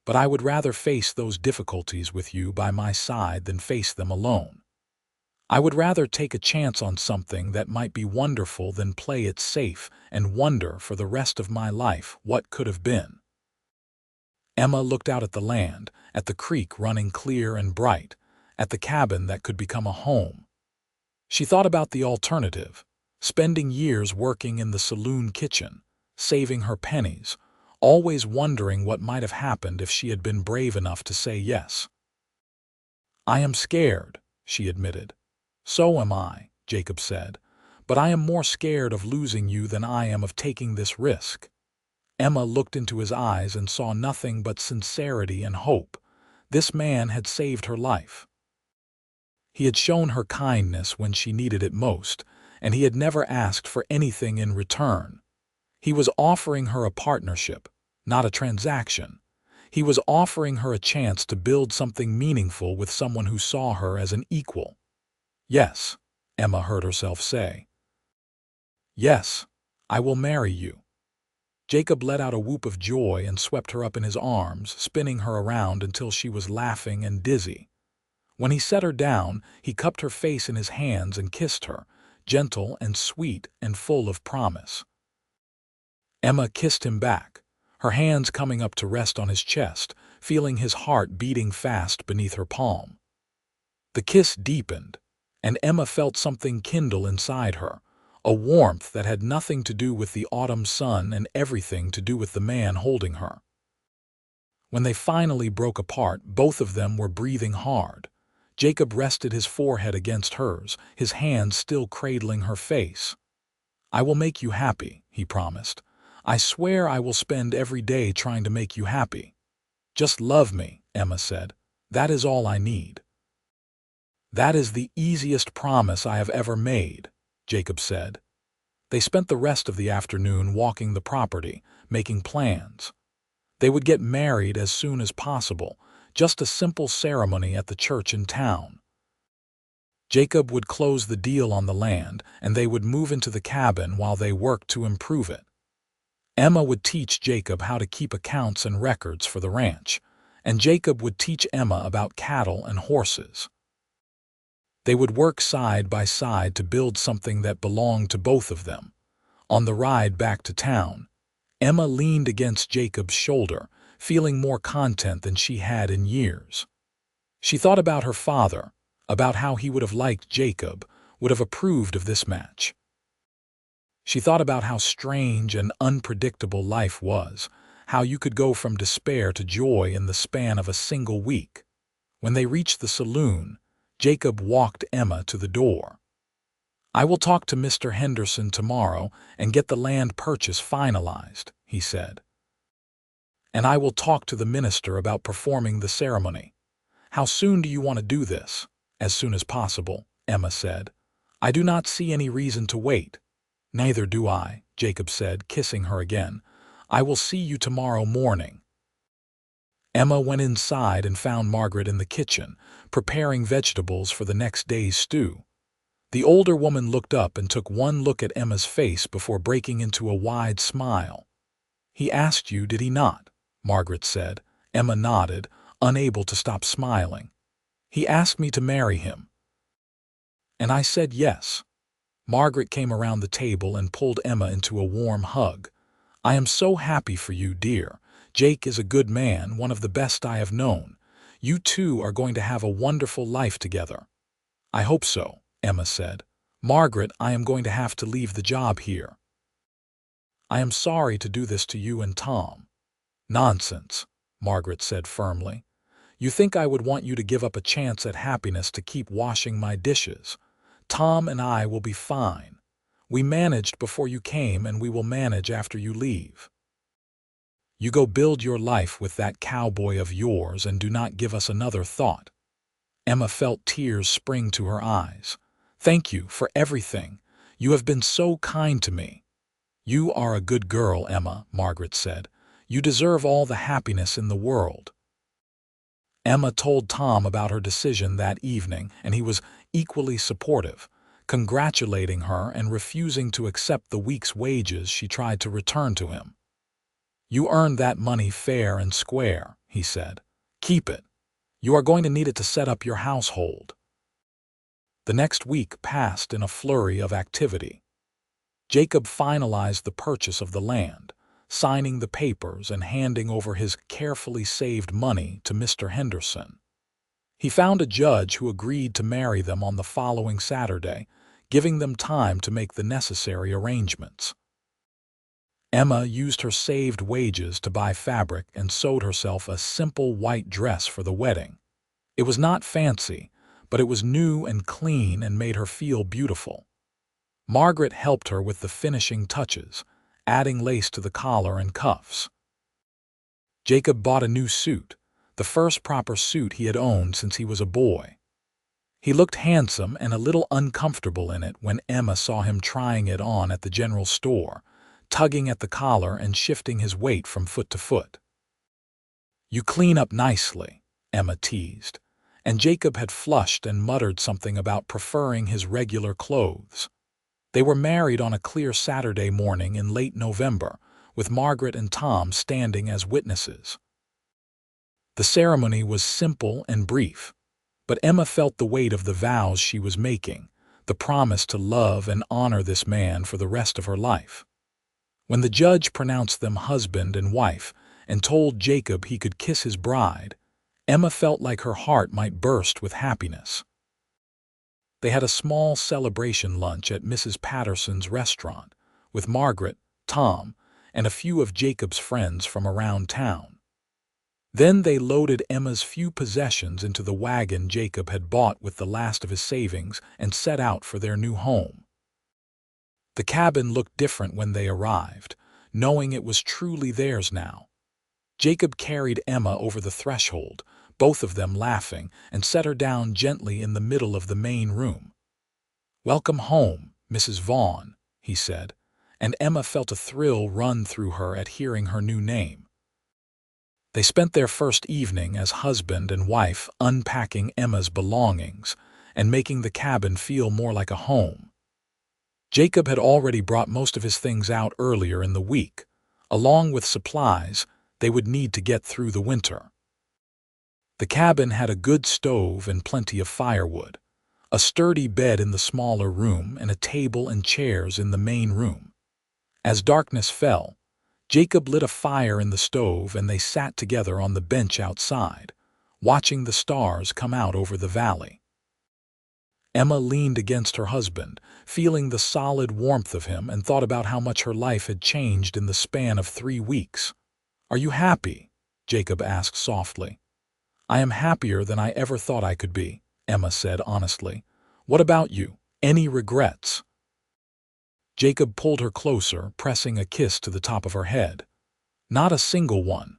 But I would rather face those difficulties with you by my side than face them alone. I would rather take a chance on something that might be wonderful than play it safe and wonder for the rest of my life what could have been." Emma looked out at the land, at the creek running clear and bright, at the cabin that could become a home. She thought about the alternative, spending years working in the saloon kitchen, saving her pennies, always wondering what might have happened if she had been brave enough to say yes. "I am scared," she admitted. "So am I," Jacob said, "but I am more scared of losing you than I am of taking this risk." Emma looked into his eyes and saw nothing but sincerity and hope. This man had saved her life. He had shown her kindness when she needed it most, and he had never asked for anything in return. He was offering her a partnership, not a transaction. He was offering her a chance to build something meaningful with someone who saw her as an equal. "Yes," Emma heard herself say. "Yes, I will marry you." Jacob let out a whoop of joy and swept her up in his arms, spinning her around until she was laughing and dizzy. When he set her down, he cupped her face in his hands and kissed her, gentle and sweet and full of promise. Emma kissed him back, her hands coming up to rest on his chest, feeling his heart beating fast beneath her palm. The kiss deepened, and Emma felt something kindle inside her, a warmth that had nothing to do with the autumn sun and everything to do with the man holding her. When they finally broke apart, both of them were breathing hard. Jacob rested his forehead against hers, his hands still cradling her face. "I will make you happy," he promised. "I swear I will spend every day trying to make you happy." "Just love me," Emma said. "That is all I need." "That is the easiest promise I have ever made," Jacob said. They spent the rest of the afternoon walking the property, making plans. They would get married as soon as possible, just a simple ceremony at the church in town. Jacob would close the deal on the land, and they would move into the cabin while they worked to improve it. Emma would teach Jacob how to keep accounts and records for the ranch, and Jacob would teach Emma about cattle and horses. They would work side by side to build something that belonged to both of them. On the ride back to town, Emma leaned against Jacob's shoulder, feeling more content than she had in years. She thought about her father, about how he would have liked Jacob, would have approved of this match. She thought about how strange and unpredictable life was, how you could go from despair to joy in the span of a single week. When they reached the saloon, Jacob walked Emma to the door. "I will talk to Mr. Henderson tomorrow and get the land purchase finalized," he said. "And I will talk to the minister about performing the ceremony." "How soon do you want to do this?" "As soon as possible," Emma said. "I do not see any reason to wait." "Neither do I," Jacob said, kissing her again. "I will see you tomorrow morning." Emma went inside and found Margaret in the kitchen, preparing vegetables for the next day's stew. The older woman looked up and took one look at Emma's face before breaking into a wide smile. "He asked you, did he not?" Margaret said. Emma nodded, unable to stop smiling. "He asked me to marry him." "And I said yes." Margaret came around the table and pulled Emma into a warm hug. "I am so happy for you, dear. Jake is a good man, one of the best I have known. You two are going to have a wonderful life together." "I hope so," Emma said. "Margaret, I am going to have to leave the job here." "I am sorry to do this to you and Tom." "Nonsense," Margaret said firmly. "You think I would want you to give up a chance at happiness to keep washing my dishes? Tom and I will be fine. We managed before you came, and we will manage after you leave. You go build your life with that cowboy of yours and do not give us another thought." Emma felt tears spring to her eyes. "Thank you for everything. You have been so kind to me." "You are a good girl, Emma," Margaret said. "You deserve all the happiness in the world." Emma told Tom about her decision that evening, and he was equally supportive, congratulating her and refusing to accept the week's wages she tried to return to him. "You earned that money fair and square," he said. "Keep it. You are going to need it to set up your household." The next week passed in a flurry of activity. Jacob finalized the purchase of the land, signing the papers and handing over his carefully saved money to Mr. Henderson. He found a judge who agreed to marry them on the following Saturday, giving them time to make the necessary arrangements. Emma used her saved wages to buy fabric and sewed herself a simple white dress for the wedding. It was not fancy, but it was new and clean and made her feel beautiful. Margaret helped her with the finishing touches, adding lace to the collar and cuffs. Jacob bought a new suit, the first proper suit he had owned since he was a boy. He looked handsome and a little uncomfortable in it when Emma saw him trying it on at the general store, tugging at the collar and shifting his weight from foot to foot. "You clean up nicely," Emma teased, and Jacob had flushed and muttered something about preferring his regular clothes. They were married on a clear Saturday morning in late November, with Margaret and Tom standing as witnesses. The ceremony was simple and brief, but Emma felt the weight of the vows she was making, the promise to love and honor this man for the rest of her life. When the judge pronounced them husband and wife and told Jacob he could kiss his bride, Emma felt like her heart might burst with happiness. They had a small celebration lunch at Mrs. Patterson's restaurant, with Margaret, Tom, and a few of Jacob's friends from around town. Then they loaded Emma's few possessions into the wagon Jacob had bought with the last of his savings and set out for their new home. The cabin looked different when they arrived, knowing it was truly theirs now. Jacob carried Emma over the threshold, both of them laughing, and set her down gently in the middle of the main room. "Welcome home, Mrs. Vaughn," he said, and Emma felt a thrill run through her at hearing her new name. They spent their first evening as husband and wife unpacking Emma's belongings and making the cabin feel more like a home. Jacob had already brought most of his things out earlier in the week, along with supplies they would need to get through the winter. The cabin had a good stove and plenty of firewood, a sturdy bed in the smaller room, and a table and chairs in the main room. As darkness fell, Jacob lit a fire in the stove and they sat together on the bench outside, watching the stars come out over the valley. Emma leaned against her husband, feeling the solid warmth of him, and thought about how much her life had changed in the span of 3 weeks. "Are you happy?" Jacob asked softly. "I am happier than I ever thought I could be," Emma said honestly. "What about you? Any regrets?" Jacob pulled her closer, pressing a kiss to the top of her head. "Not a single one.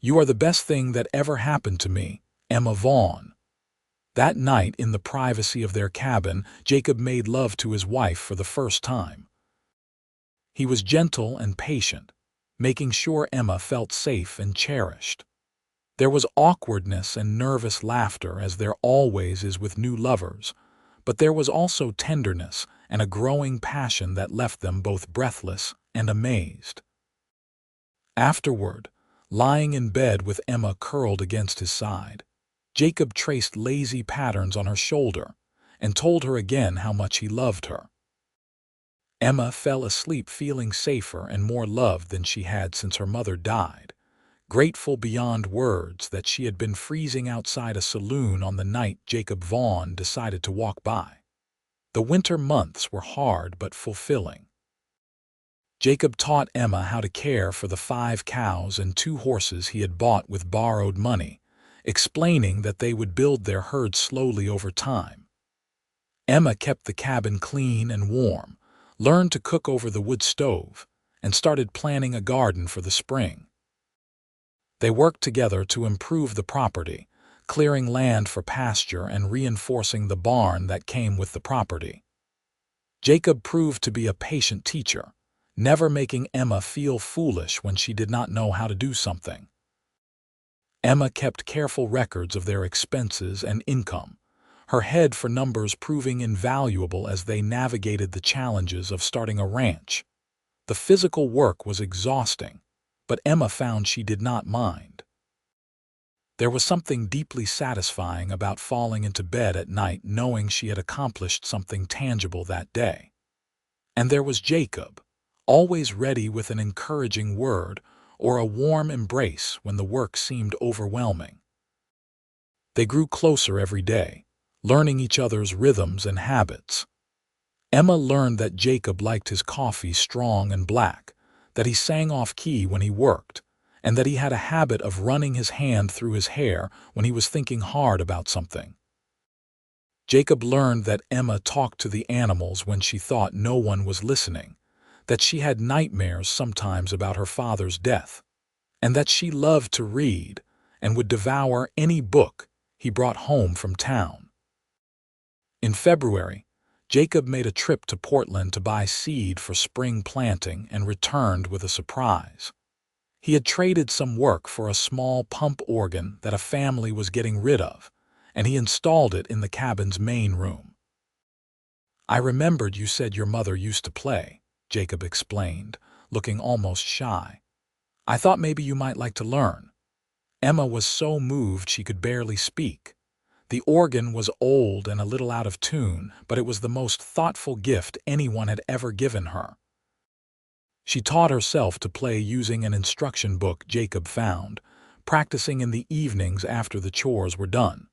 You are the best thing that ever happened to me, Emma Vaughn." That night, in the privacy of their cabin, Jacob made love to his wife for the first time. He was gentle and patient, making sure Emma felt safe and cherished. There was awkwardness and nervous laughter, as there always is with new lovers, but there was also tenderness and a growing passion that left them both breathless and amazed. Afterward, lying in bed with Emma curled against his side, Jacob traced lazy patterns on her shoulder and told her again how much he loved her. Emma fell asleep feeling safer and more loved than she had since her mother died, grateful beyond words that she had been freezing outside a saloon on the night Jacob Vaughn decided to walk by. The winter months were hard but fulfilling. Jacob taught Emma how to care for the 5 cows and 2 horses he had bought with borrowed money, explaining that they would build their herd slowly over time. Emma kept the cabin clean and warm, learned to cook over the wood stove, and started planning a garden for the spring. They worked together to improve the property, clearing land for pasture and reinforcing the barn that came with the property. Jacob proved to be a patient teacher, never making Emma feel foolish when she did not know how to do something. Emma kept careful records of their expenses and income, her head for numbers proving invaluable as they navigated the challenges of starting a ranch. The physical work was exhausting, but Emma found she did not mind. There was something deeply satisfying about falling into bed at night knowing she had accomplished something tangible that day. And there was Jacob, always ready with an encouraging word or a warm embrace when the work seemed overwhelming. They grew closer every day, learning each other's rhythms and habits. Emma learned that Jacob liked his coffee strong and black, that he sang off-key when he worked, and that he had a habit of running his hand through his hair when he was thinking hard about something. Jacob learned that Emma talked to the animals when she thought no one was listening, that she had nightmares sometimes about her father's death, and that she loved to read and would devour any book he brought home from town. In February, Jacob made a trip to Portland to buy seed for spring planting and returned with a surprise. He had traded some work for a small pump organ that a family was getting rid of, and he installed it in the cabin's main room. "I remembered you said your mother used to play," Jacob explained, looking almost shy. "I thought maybe you might like to learn." Emma was so moved she could barely speak. The organ was old and a little out of tune, but it was the most thoughtful gift anyone had ever given her. She taught herself to play using an instruction book Jacob found, practicing in the evenings after the chores were done.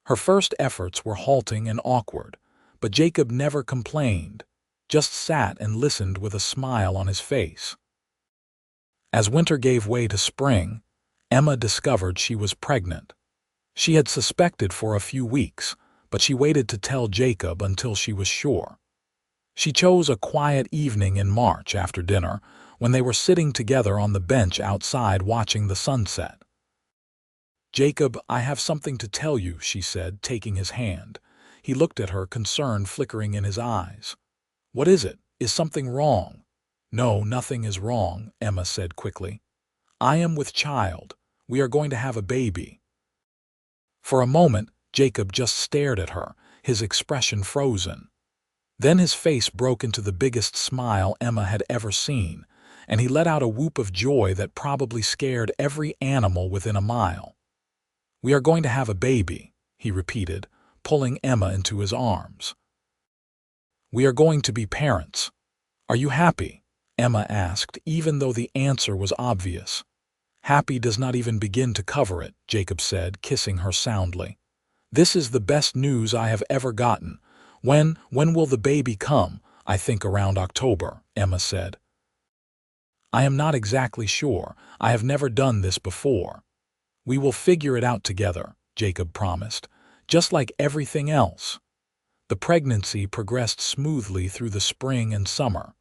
Her first efforts were halting and awkward, but Jacob never complained, just sat and listened with a smile on his face. As winter gave way to spring, Emma discovered she was pregnant. She had suspected for a few weeks, but she waited to tell Jacob until she was sure. She chose a quiet evening in March after dinner when they were sitting together on the bench outside watching the sunset. "Jacob, I have something to tell you," she said, taking his hand. He looked at her, concern flickering in his eyes. "What is it? Is something wrong?" "No, nothing is wrong," Emma said quickly. "I am with child. We are going to have a baby." For a moment, Jacob just stared at her, his expression frozen. Then his face broke into the biggest smile Emma had ever seen, and he let out a whoop of joy that probably scared every animal within a mile. "We are going to have a baby," he repeated, pulling Emma into his arms. "We are going to be parents. Are you happy?" Emma asked, even though the answer was obvious. "Happy does not even begin to cover it," Jacob said, kissing her soundly. "This is the best news I have ever gotten. When will the baby come?" "I think around October," Emma said. "I am not exactly sure. I have never done this before." "We will figure it out together," Jacob promised, "just like everything else." The pregnancy progressed smoothly through the spring and summer.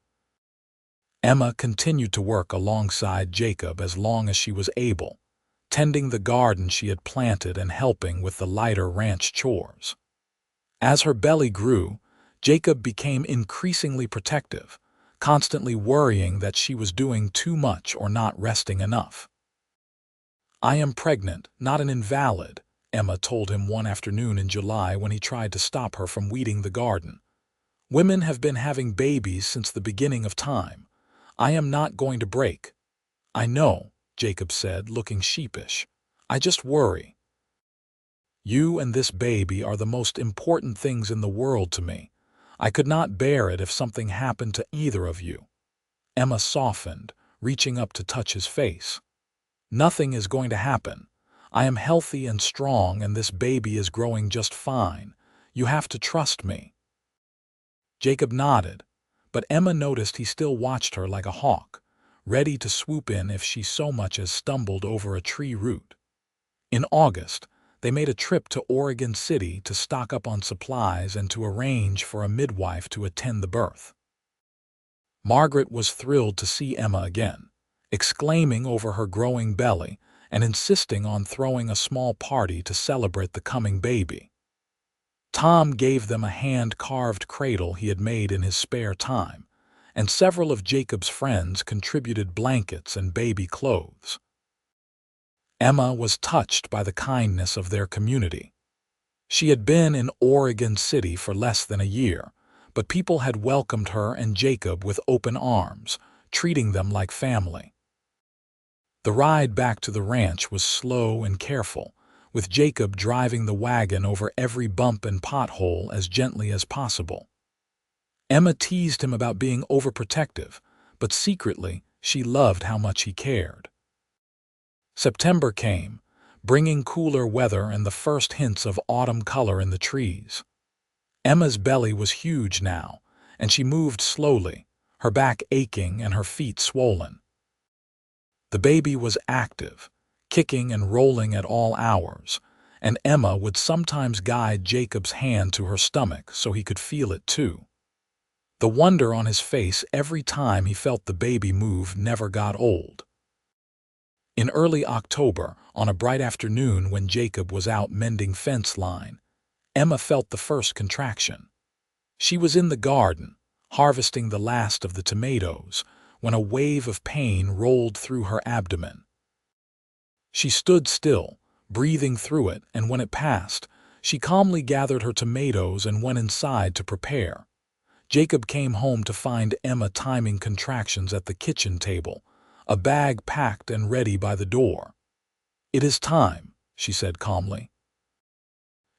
Emma continued to work alongside Jacob as long as she was able, tending the garden she had planted and helping with the lighter ranch chores. As her belly grew, Jacob became increasingly protective, constantly worrying that she was doing too much or not resting enough. "I am pregnant, not an invalid," Emma told him one afternoon in July when he tried to stop her from weeding the garden. "Women have been having babies since the beginning of time. I am not going to break." "I know," Jacob said, looking sheepish. "I just worry. You and this baby are the most important things in the world to me. I could not bear it if something happened to either of you." Emma softened, reaching up to touch his face. "Nothing is going to happen. I am healthy and strong, and this baby is growing just fine. You have to trust me." Jacob nodded, but Emma noticed he still watched her like a hawk, ready to swoop in if she so much as stumbled over a tree root. In August, they made a trip to Oregon City to stock up on supplies and to arrange for a midwife to attend the birth. Margaret was thrilled to see Emma again, exclaiming over her growing belly and insisting on throwing a small party to celebrate the coming baby. Tom gave them a hand-carved cradle he had made in his spare time, and several of Jacob's friends contributed blankets and baby clothes. Emma was touched by the kindness of their community. She had been in Oregon City for less than a year, but people had welcomed her and Jacob with open arms, treating them like family. The ride back to the ranch was slow and careful, with Jacob driving the wagon over every bump and pothole as gently as possible. Emma teased him about being overprotective, but secretly she loved how much he cared. September came, bringing cooler weather and the first hints of autumn color in the trees. Emma's belly was huge now, and she moved slowly, her back aching and her feet swollen. The baby was active, kicking and rolling at all hours, and Emma would sometimes guide Jacob's hand to her stomach so he could feel it too. The wonder on his face every time he felt the baby move never got old. In early October, on a bright afternoon when Jacob was out mending fence line, Emma felt the first contraction. She was in the garden, harvesting the last of the tomatoes, when a wave of pain rolled through her abdomen. She stood still, breathing through it, and when it passed, she calmly gathered her tomatoes and went inside to prepare. Jacob came home to find Emma timing contractions at the kitchen table, a bag packed and ready by the door. "It is time," she said calmly.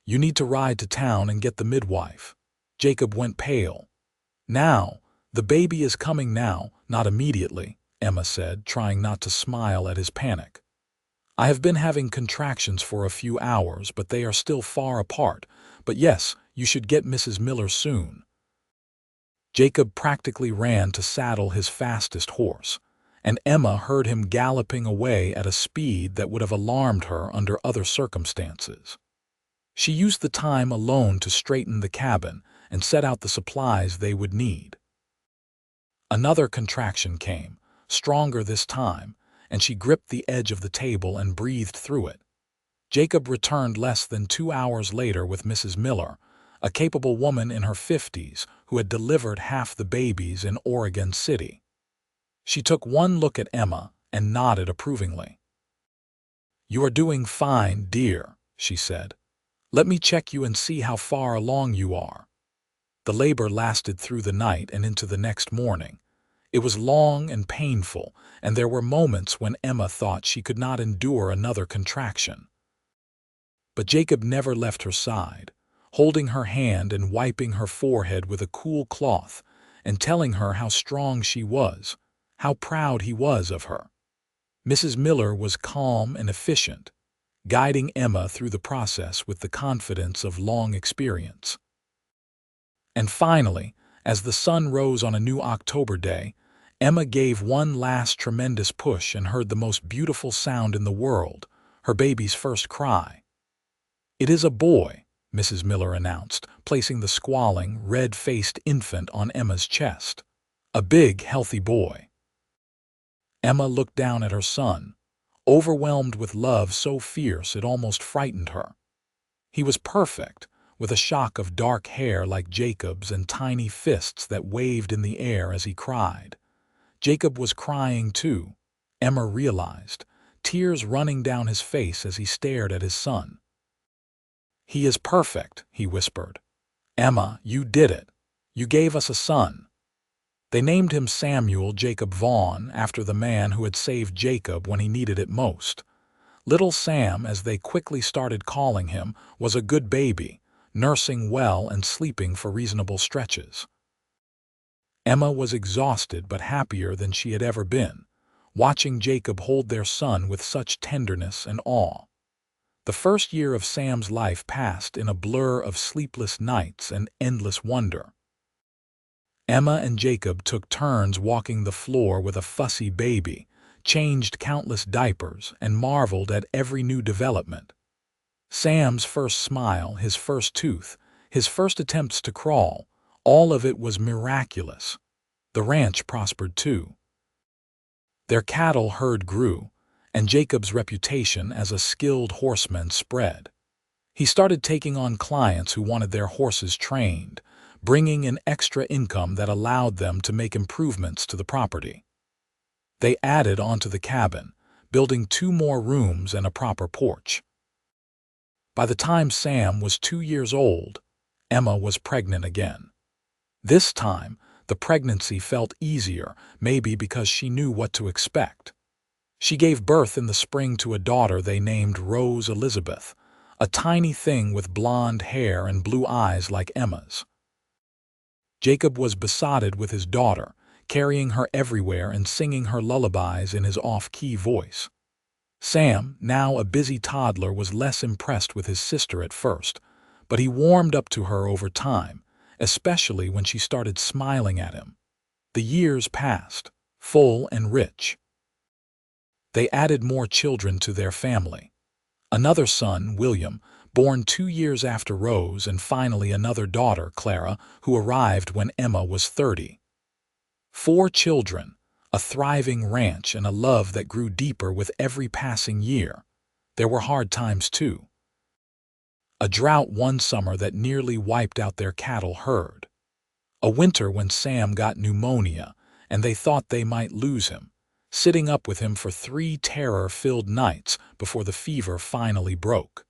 "You need to ride to town and get the midwife." Jacob went pale. "Now, the baby is coming now, not immediately," Emma said, trying not to smile at his panic. "I have been having contractions for a few hours, but they are still far apart. But yes, you should get Mrs. Miller soon." Jacob practically ran to saddle his fastest horse, and Emma heard him galloping away at a speed that would have alarmed her under other circumstances. She used the time alone to straighten the cabin and set out the supplies they would need. Another contraction came, stronger this time, and she gripped the edge of the table and breathed through it. Jacob returned less than 2 hours later with Mrs. Miller, a capable woman in her 50s who had delivered half the babies in Oregon City. She took one look at Emma and nodded approvingly. "You are doing fine, dear," she said. "Let me check you and see how far along you are." The labor lasted through the night and into the next morning. It was long and painful, and there were moments when Emma thought she could not endure another contraction. But Jacob never left her side, holding her hand and wiping her forehead with a cool cloth and telling her how strong she was, how proud he was of her. Mrs. Miller was calm and efficient, guiding Emma through the process with the confidence of long experience. And finally, as the sun rose on a new October day, Emma gave one last tremendous push and heard the most beautiful sound in the world, her baby's first cry. "It is a boy," Mrs. Miller announced, placing the squalling, red-faced infant on Emma's chest. "A big, healthy boy." Emma looked down at her son, overwhelmed with love so fierce it almost frightened her. He was perfect, with a shock of dark hair like Jacob's and tiny fists that waved in the air as he cried. Jacob was crying too, Emma realized, tears running down his face as he stared at his son. "He is perfect," he whispered. "Emma, you did it. You gave us a son." They named him Samuel Jacob Vaughn after the man who had saved Jacob when he needed it most. Little Sam, as they quickly started calling him, was a good baby, nursing well and sleeping for reasonable stretches. Emma was exhausted but happier than she had ever been, watching Jacob hold their son with such tenderness and awe. The first year of Sam's life passed in a blur of sleepless nights and endless wonder. Emma and Jacob took turns walking the floor with a fussy baby, changed countless diapers, and marveled at every new development. Sam's first smile, his first tooth, his first attempts to crawl, all of it was miraculous. The ranch prospered too. Their cattle herd grew, and Jacob's reputation as a skilled horseman spread. He started taking on clients who wanted their horses trained, bringing in extra income that allowed them to make improvements to the property. They added onto the cabin, building 2 more rooms and a proper porch. By the time Sam was 2 years old, Emma was pregnant again. This time, the pregnancy felt easier, maybe because she knew what to expect. She gave birth in the spring to a daughter they named Rose Elizabeth, a tiny thing with blonde hair and blue eyes like Emma's. Jacob was besotted with his daughter, carrying her everywhere and singing her lullabies in his off-key voice. Sam, now a busy toddler, was less impressed with his sister at first, but he warmed up to her over time, especially when she started smiling at him. The years passed, full and rich. They added more children to their family. Another son, William, born 2 years after Rose, and finally another daughter, Clara, who arrived when Emma was 30. 4 children, a thriving ranch, and a love that grew deeper with every passing year. There were hard times too. A drought one summer that nearly wiped out their cattle herd. A winter when Sam got pneumonia, and they thought they might lose him, sitting up with him for 3 terror-filled nights before the fever finally broke.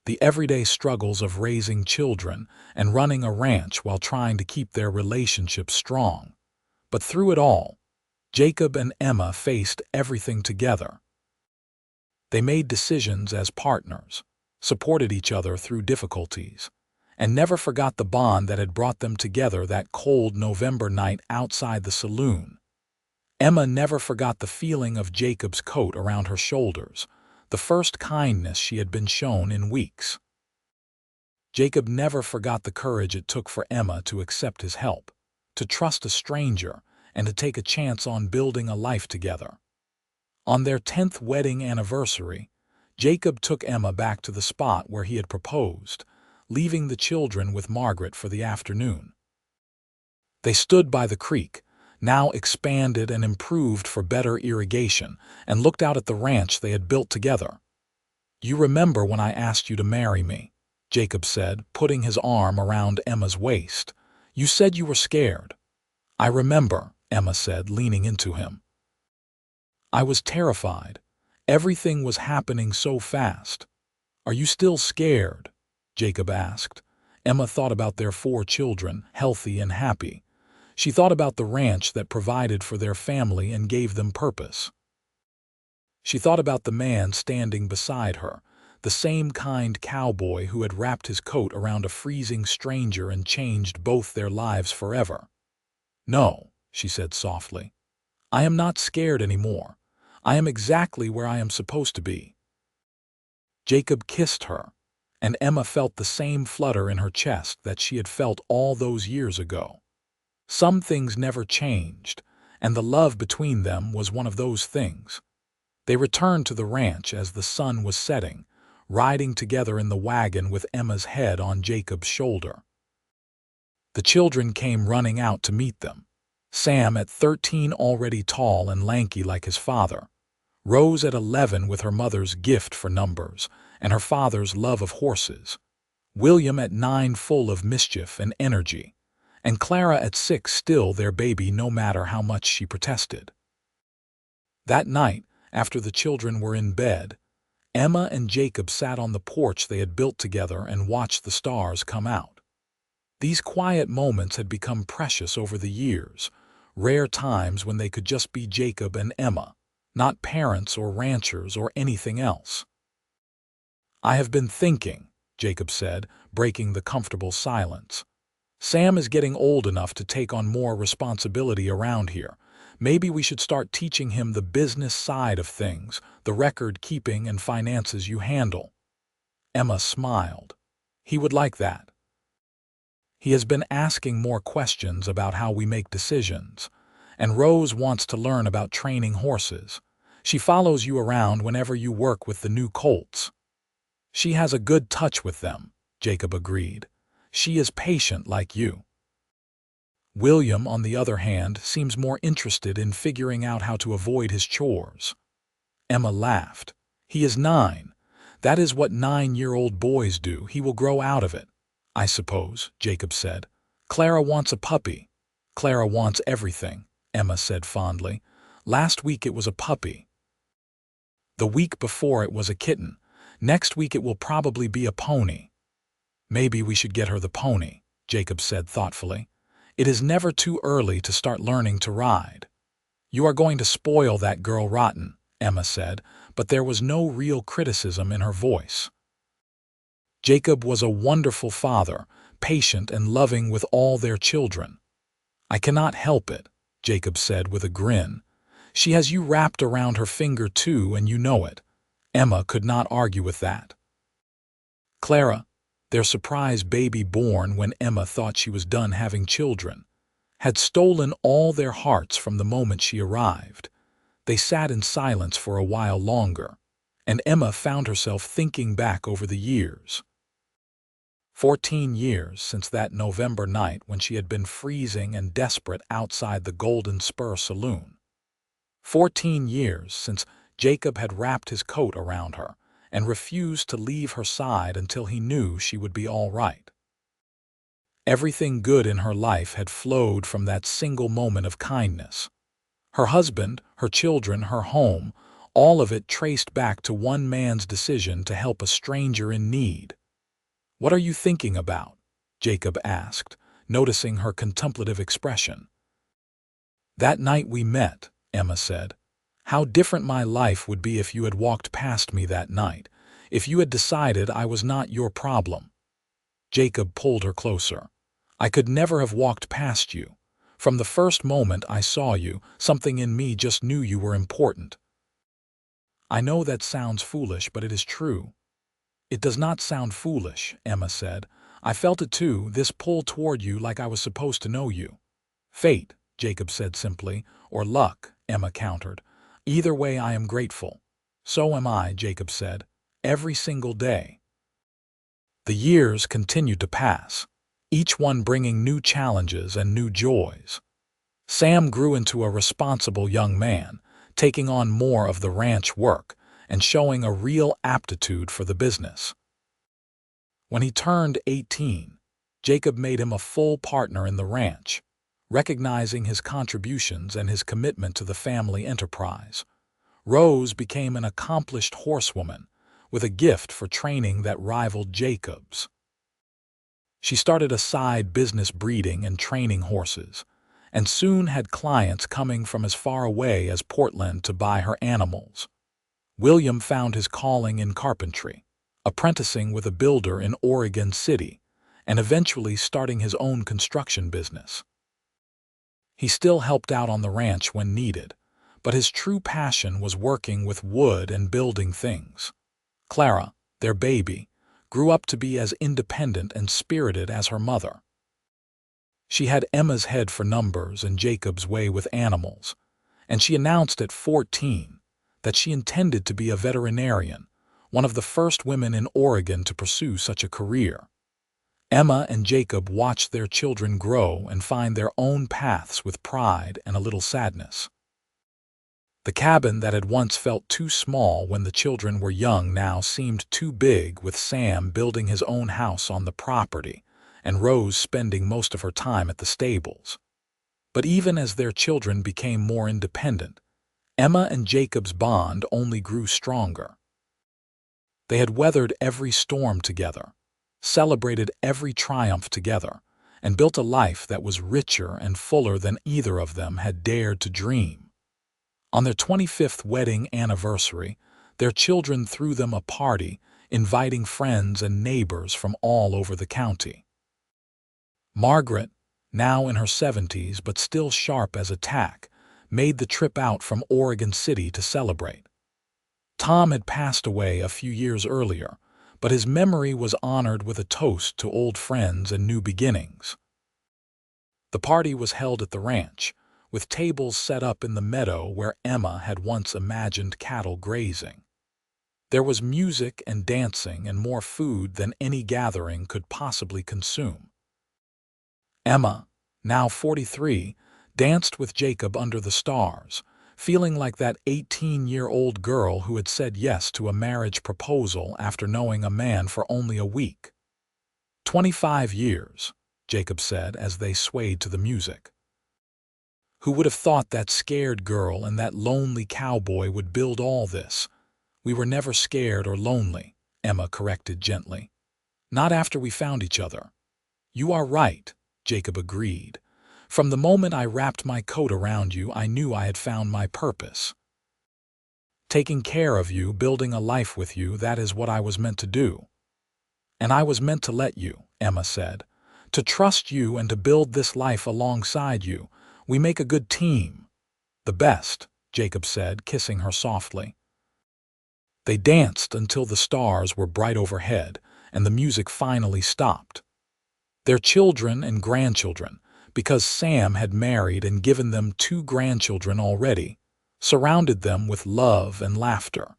The everyday struggles of raising children and running a ranch while trying to keep their relationship strong. But through it all, Jacob and Emma faced everything together. They made decisions as partners, supported each other through difficulties, and never forgot the bond that had brought them together that cold November night outside the saloon. Emma never forgot the feeling of Jacob's coat around her shoulders, the first kindness she had been shown in weeks. Jacob never forgot the courage it took for Emma to accept his help, to trust a stranger, and to take a chance on building a life together. On their 10th wedding anniversary, Jacob took Emma back to the spot where he had proposed, leaving the children with Margaret for the afternoon. They stood by the creek, now expanded and improved for better irrigation, and looked out at the ranch they had built together. "You remember when I asked you to marry me?" Jacob said, putting his arm around Emma's waist. "You said you were scared." "I remember," Emma said, leaning into him. "I was terrified. Everything was happening so fast." "Are you still scared?" Jacob asked. Emma thought about their 4 children, healthy and happy. She thought about the ranch that provided for their family and gave them purpose. She thought about the man standing beside her, the same kind cowboy who had wrapped his coat around a freezing stranger and changed both their lives forever. "No," she said softly. "I am not scared anymore. I am exactly where I am supposed to be." Jacob kissed her, and Emma felt the same flutter in her chest that she had felt all those years ago. Some things never changed, and the love between them was one of those things. They returned to the ranch as the sun was setting, riding together in the wagon with Emma's head on Jacob's shoulder. The children came running out to meet them. Sam, at 13, already tall and lanky like his father. Rose at 11 with her mother's gift for numbers and her father's love of horses. William at 9, full of mischief and energy. And Clara at 6, still their baby no matter how much she protested. That night, after the children were in bed, Emma and Jacob sat on the porch they had built together and watched the stars come out. These quiet moments had become precious over the years, rare times when they could just be Jacob and Emma, not parents or ranchers or anything else. "I have been thinking," Jacob said, breaking the comfortable silence. "Sam is getting old enough to take on more responsibility around here. Maybe we should start teaching him the business side of things, the record-keeping and finances you handle." Emma smiled. "He would like that. He has been asking more questions about how we make decisions, and Rose wants to learn about training horses. She follows you around whenever you work with the new colts." "She has a good touch with them," Jacob agreed. "She is patient like you." William, on the other hand, seems more interested in figuring out how to avoid his chores. Emma laughed. "He is 9. That is what 9-year-old boys do. He will grow out of it, I suppose," Jacob said. "Clara wants a puppy." "Clara wants everything," Emma said fondly. "Last week it was a puppy. The week before it was a kitten. Next week it will probably be a pony." "Maybe we should get her the pony," Jacob said thoughtfully. "It is never too early to start learning to ride." "You are going to spoil that girl rotten," Emma said, but there was no real criticism in her voice. Jacob was a wonderful father, patient and loving with all their children. "I cannot help it," Jacob said with a grin. "She has you wrapped around her finger too, and you know it." Emma could not argue with that. Clara, their surprise baby born when Emma thought she was done having children, had stolen all their hearts from the moment she arrived. They sat in silence for a while longer, and Emma found herself thinking back over the years. 14 years since that November night when she had been freezing and desperate outside the Golden Spur Saloon. 14 years since Jacob had wrapped his coat around her and refused to leave her side until he knew she would be all right. Everything good in her life had flowed from that single moment of kindness. Her husband, her children, her home, all of it traced back to one man's decision to help a stranger in need. "What are you thinking about?" Jacob asked, noticing her contemplative expression. "That night we met," Emma said. "How different my life would be if you had walked past me that night, if you had decided I was not your problem." Jacob pulled her closer. "I could never have walked past you. From the first moment I saw you, something in me just knew you were important." "I know that sounds foolish, but it is true." "It does not sound foolish," Emma said. "I felt it too, this pull toward you like I was supposed to know you." "Fate," Jacob said simply, "or luck," Emma countered. "Either way I am grateful." "So am I," Jacob said. "Every single day." The years continued to pass, each one bringing new challenges and new joys. Sam grew into a responsible young man, taking on more of the ranch work and showing a real aptitude for the business. When he turned 18, Jacob made him a full partner in the ranch, recognizing his contributions and his commitment to the family enterprise. Rose became an accomplished horsewoman, with a gift for training that rivaled Jacob's. She started a side business breeding and training horses, and soon had clients coming from as far away as Portland to buy her animals. William found his calling in carpentry, apprenticing with a builder in Oregon City, and eventually starting his own construction business. He still helped out on the ranch when needed, but his true passion was working with wood and building things. Clara, their baby, grew up to be as independent and spirited as her mother. She had Emma's head for numbers and Jacob's way with animals, and she announced at 14 that she intended to be a veterinarian, one of the first women in Oregon to pursue such a career. Emma and Jacob watched their children grow and find their own paths with pride and a little sadness. The cabin that had once felt too small when the children were young now seemed too big, with Sam building his own house on the property and Rose spending most of her time at the stables. But even as their children became more independent, Emma and Jacob's bond only grew stronger. They had weathered every storm together, celebrated every triumph together, and built a life that was richer and fuller than either of them had dared to dream. On their 25th wedding anniversary, their children threw them a party, inviting friends and neighbors from all over the county. Margaret, now in her 70s but still sharp as a tack, made the trip out from Oregon City to celebrate. Tom had passed away a few years earlier, but his memory was honored with a toast to old friends and new beginnings. The party was held at the ranch, with tables set up in the meadow where Emma had once imagined cattle grazing. There was music and dancing and more food than any gathering could possibly consume. Emma, now 43, danced with Jacob under the stars, feeling like that 18-year-old girl who had said yes to a marriage proposal after knowing a man for only a week. 25 years, Jacob said as they swayed to the music. Who would have thought that scared girl and that lonely cowboy would build all this? We were never scared or lonely, Emma corrected gently. Not after we found each other. You are right, Jacob agreed. From the moment I wrapped my coat around you, I knew I had found my purpose. Taking care of you, building a life with you, that is what I was meant to do. And I was meant to let you, Emma said. To trust you and to build this life alongside you. We make a good team. The best, Jacob said, kissing her softly. They danced until the stars were bright overhead and the music finally stopped. Their children and grandchildren, because Sam had married and given them 2 grandchildren already, surrounded them with love and laughter.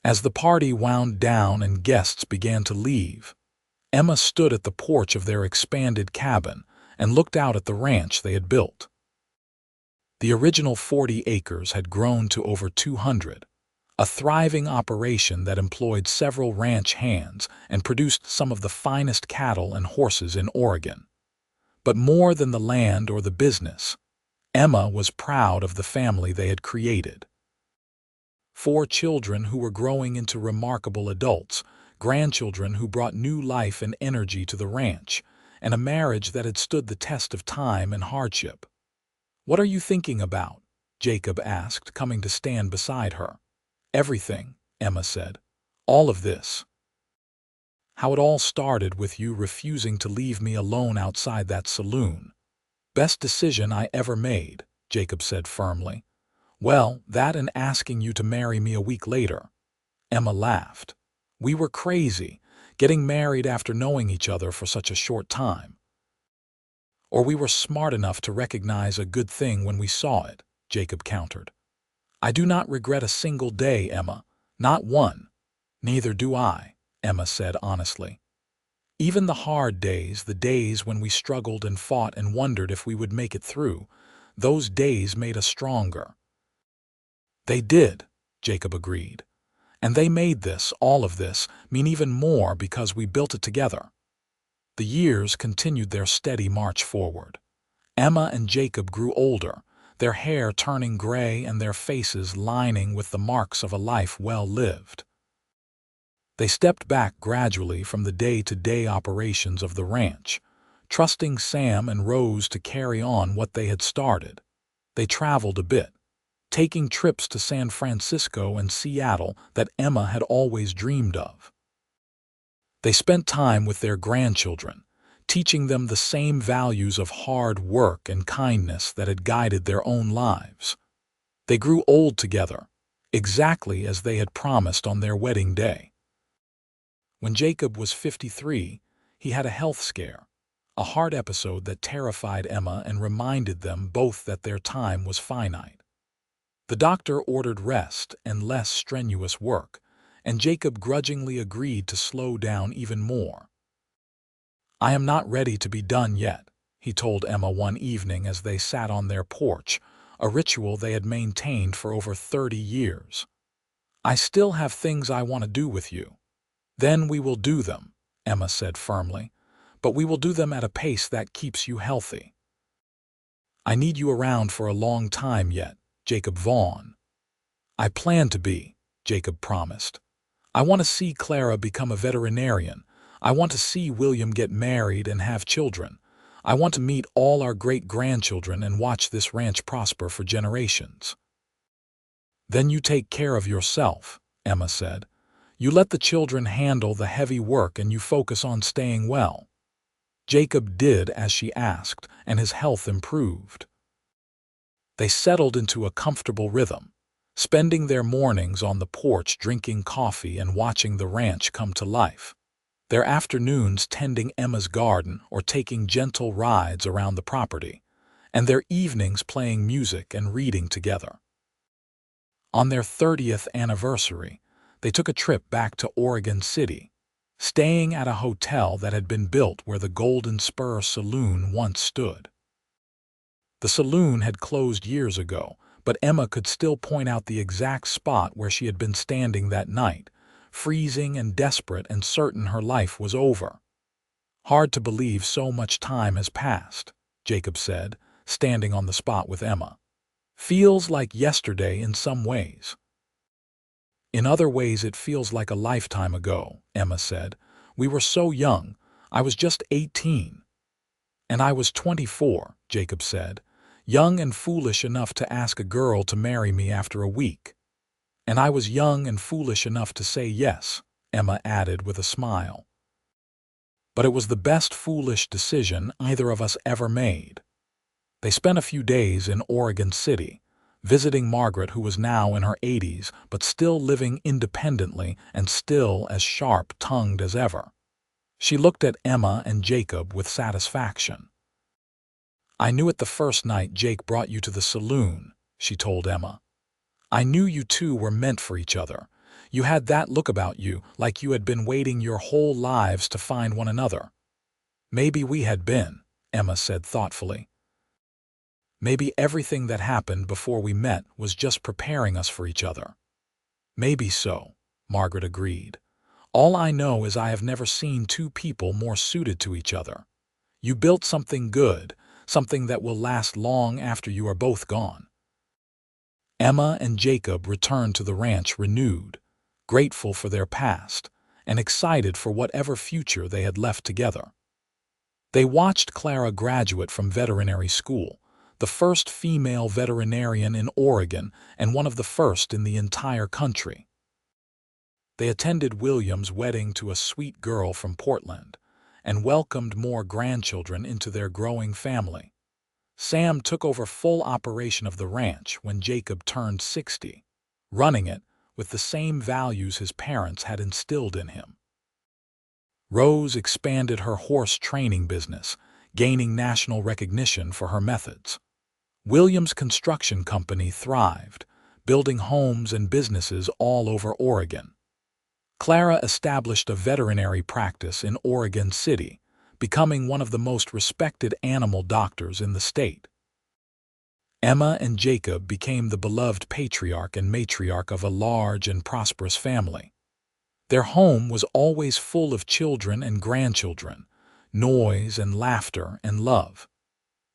As the party wound down and guests began to leave, Emma stood at the porch of their expanded cabin and looked out at the ranch they had built. The original 40 acres had grown to over 200, a thriving operation that employed several ranch hands and produced some of the finest cattle and horses in Oregon. But more than the land or the business, Emma was proud of the family they had created. 4 children who were growing into remarkable adults, grandchildren who brought new life and energy to the ranch, and a marriage that had stood the test of time and hardship. "What are you thinking about?" Jacob asked, coming to stand beside her. "Everything," Emma said. "All of this. How it all started with you refusing to leave me alone outside that saloon." "Best decision I ever made," Jacob said firmly. "Well, that and asking you to marry me a week later." Emma laughed. "We were crazy, getting married after knowing each other for such a short time. Or we were smart enough to recognize a good thing when we saw it," Jacob countered. "I do not regret a single day, Emma. Not one." "Neither do I," Emma said honestly. "Even the hard days, the days when we struggled and fought and wondered if we would make it through, those days made us stronger." "They did," Jacob agreed. "And they made this, all of this, mean even more because we built it together." The years continued their steady march forward. Emma and Jacob grew older, their hair turning gray and their faces lining with the marks of a life well lived. They stepped back gradually from the day-to-day operations of the ranch, trusting Sam and Rose to carry on what they had started. They traveled a bit, taking trips to San Francisco and Seattle that Emma had always dreamed of. They spent time with their grandchildren, teaching them the same values of hard work and kindness that had guided their own lives. They grew old together, exactly as they had promised on their wedding day. When Jacob was 53, he had a health scare, a heart episode that terrified Emma and reminded them both that their time was finite. The doctor ordered rest and less strenuous work, and Jacob grudgingly agreed to slow down even more. "I am not ready to be done yet," he told Emma one evening as they sat on their porch, a ritual they had maintained for over 30 years. "I still have things I want to do with you." "Then we will do them," Emma said firmly, "but we will do them at a pace that keeps you healthy." "I need you around for a long time yet, Jacob Vaughn." "I plan to be," Jacob promised. "I want to see Clara become a veterinarian. I want to see William get married and have children. I want to meet all our great-grandchildren and watch this ranch prosper for generations." "Then you take care of yourself," Emma said. "You let the children handle the heavy work and you focus on staying well." Jacob did as she asked, and his health improved. They settled into a comfortable rhythm, spending their mornings on the porch drinking coffee and watching the ranch come to life, their afternoons tending Emma's garden or taking gentle rides around the property, and their evenings playing music and reading together. On their 30th anniversary, they took a trip back to Oregon City, staying at a hotel that had been built where the Golden Spur Saloon once stood. The saloon had closed years ago, but Emma could still point out the exact spot where she had been standing that night, freezing and desperate and certain her life was over. "Hard to believe so much time has passed," Jacob said, standing on the spot with Emma. "Feels like yesterday in some ways." "In other ways it feels like a lifetime ago," Emma said. "We were so young. I was just 18. "And I was 24, Jacob said, "young and foolish enough to ask a girl to marry me after a week." "And I was young and foolish enough to say yes," Emma added with a smile. "But it was the best foolish decision either of us ever made." They spent a few days in Oregon City, visiting Margaret, who was now in her 80s but still living independently and still as sharp-tongued as ever. She looked at Emma and Jacob with satisfaction. "I knew it the first night Jake brought you to the saloon," she told Emma. "I knew you two were meant for each other. You had that look about you, like you had been waiting your whole lives to find one another." "Maybe we had been," Emma said thoughtfully. "Maybe everything that happened before we met was just preparing us for each other. Maybe so, Margaret agreed. All I know is I have never seen two people more suited to each other. You built something good, something that will last long after you are both gone. Emma and Jacob returned to the ranch renewed, grateful for their past, and excited for whatever future they had left together. They watched Clara graduate from veterinary school, the first female veterinarian in Oregon and one of the first in the entire country. They attended William's wedding to a sweet girl from Portland and welcomed more grandchildren into their growing family. Sam took over full operation of the ranch when Jacob turned 60, running it with the same values his parents had instilled in him. Rose expanded her horse training business, gaining national recognition for her methods. William's construction company thrived, building homes and businesses all over Oregon. Clara established a veterinary practice in Oregon City, becoming one of the most respected animal doctors in the state. Emma and Jacob became the beloved patriarch and matriarch of a large and prosperous family. Their home was always full of children and grandchildren, noise and laughter and love.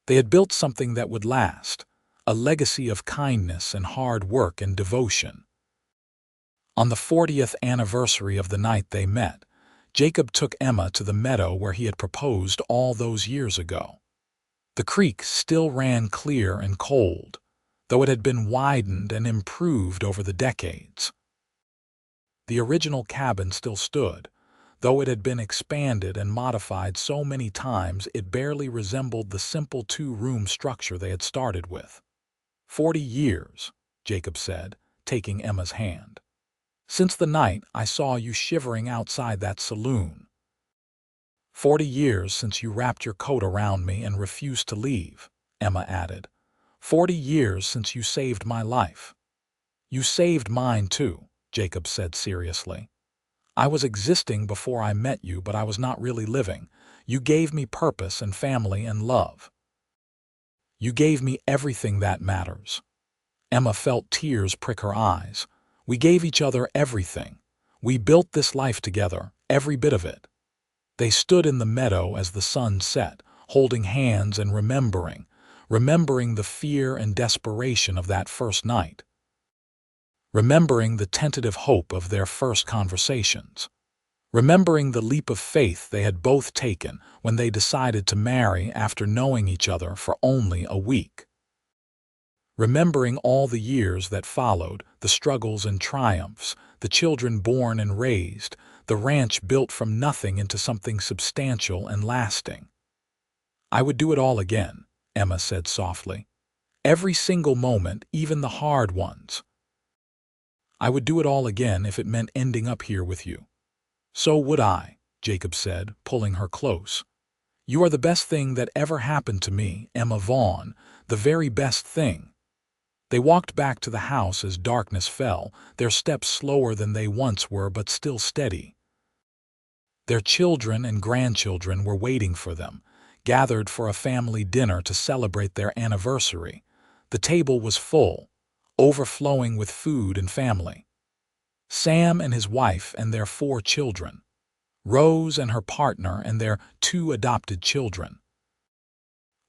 They had built something that would last, a legacy of kindness and hard work and devotion. On the 40th anniversary of the night they met, Jacob took Emma to the meadow where he had proposed all those years ago. The creek still ran clear and cold, though it had been widened and improved over the decades. The original cabin still stood, though it had been expanded and modified so many times it barely resembled the simple two-room structure they had started with. 40 years, Jacob said, taking Emma's hand. Since the night I saw you shivering outside that saloon. 40 years since you wrapped your coat around me and refused to leave, Emma added. 40 years since you saved my life. You saved mine too, Jacob said seriously. I was existing before I met you, but I was not really living. You gave me purpose and family and love. You gave me everything that matters. Emma felt tears prick her eyes. We gave each other everything. We built this life together, every bit of it. They stood in the meadow as the sun set, holding hands and remembering the fear and desperation of that first night. Remembering the tentative hope of their first conversations. Remembering the leap of faith they had both taken when they decided to marry after knowing each other for only a week. Remembering all the years that followed, the struggles and triumphs, the children born and raised, the ranch built from nothing into something substantial and lasting. I would do it all again, Emma said softly. Every single moment, even the hard ones. I would do it all again if it meant ending up here with you. So would I, Jacob said, pulling her close. You are the best thing that ever happened to me, Emma Vaughn, the very best thing. They walked back to the house as darkness fell, their steps slower than they once were but still steady. Their children and grandchildren were waiting for them, gathered for a family dinner to celebrate their anniversary. The table was full, overflowing with food and family. Sam and his wife and their 4 children. Rose and her partner and their 2 adopted children.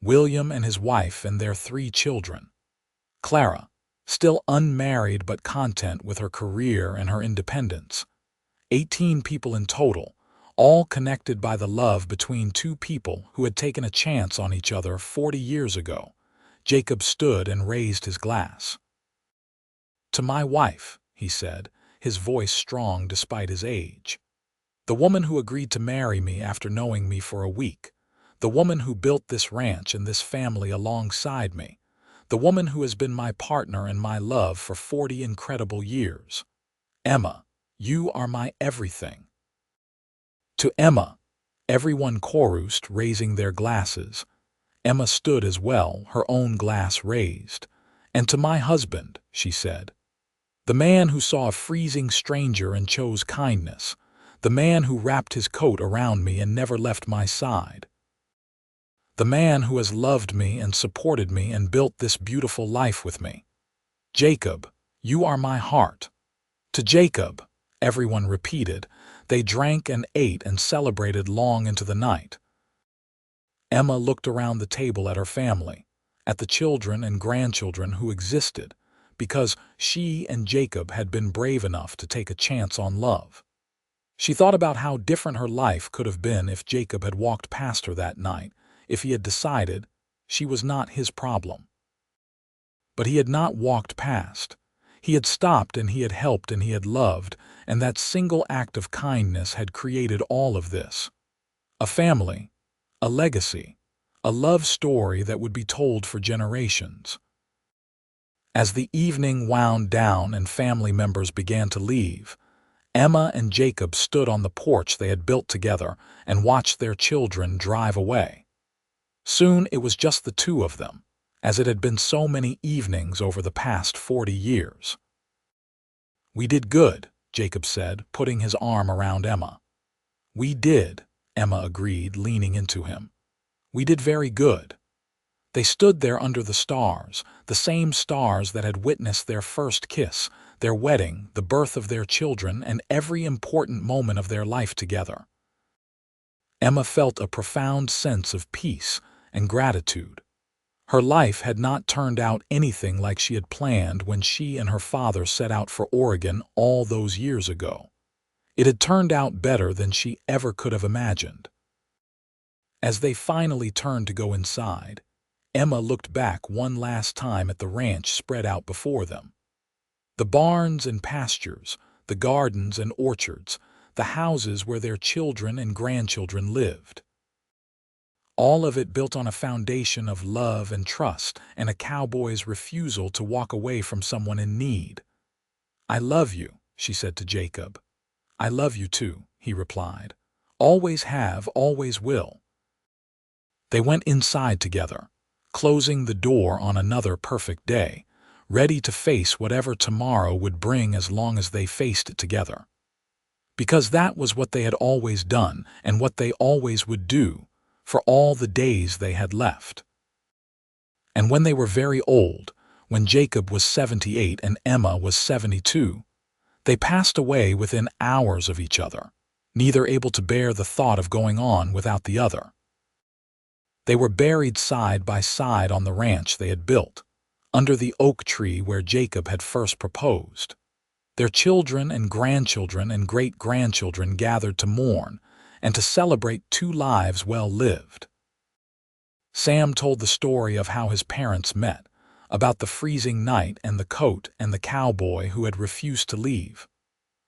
William and his wife and their 3 children. Clara, still unmarried but content with her career and her independence. 18 people in total, all connected by the love between 2 people who had taken a chance on each other 40 years ago. Jacob stood and raised his glass. To my wife, he said, his voice strong despite his age. The woman who agreed to marry me after knowing me for a week. The woman who built this ranch and this family alongside me. The woman who has been my partner and my love for 40 incredible years. Emma, you are my everything. To Emma, everyone chorused, raising their glasses. Emma stood as well, her own glass raised. And to my husband, she said. The man who saw a freezing stranger and chose kindness. The man who wrapped his coat around me and never left my side. The man who has loved me and supported me and built this beautiful life with me. Jacob, you are my heart. To Jacob, everyone repeated. They drank and ate and celebrated long into the night. Emma looked around the table at her family, at the children and grandchildren who existed, because she and Jacob had been brave enough to take a chance on love. She thought about how different her life could have been if Jacob had walked past her that night, if he had decided she was not his problem. But he had not walked past. He had stopped and he had helped and he had loved, and that single act of kindness had created all of this. A family, a legacy, a love story that would be told for generations. As the evening wound down and family members began to leave, Emma and Jacob stood on the porch they had built together and watched their children drive away. Soon it was just the two of them, as it had been so many evenings over the past 40 years. "We did good," Jacob said, putting his arm around Emma. "We did," Emma agreed, leaning into him. "We did very good." They stood there under the stars, the same stars that had witnessed their first kiss, their wedding, the birth of their children, and every important moment of their life together. Emma felt a profound sense of peace and gratitude. Her life had not turned out anything like she had planned when she and her father set out for Oregon all those years ago. It had turned out better than she ever could have imagined. As they finally turned to go inside, Emma looked back one last time at the ranch spread out before them. The barns and pastures, the gardens and orchards, the houses where their children and grandchildren lived. All of it built on a foundation of love and trust and a cowboy's refusal to walk away from someone in need. "I love you," she said to Jacob. "I love you too," he replied. "Always have, always will." They went inside together, closing the door on another perfect day, ready to face whatever tomorrow would bring as long as they faced it together. Because that was what they had always done and what they always would do, for all the days they had left. And when they were very old, when Jacob was 78 and Emma was 72, they passed away within hours of each other, neither able to bear the thought of going on without the other. They were buried side by side on the ranch they had built, under the oak tree where Jacob had first proposed. Their children and grandchildren and great-grandchildren gathered to mourn and to celebrate two lives well lived. Sam told the story of how his parents met, about the freezing night and the coat and the cowboy who had refused to leave.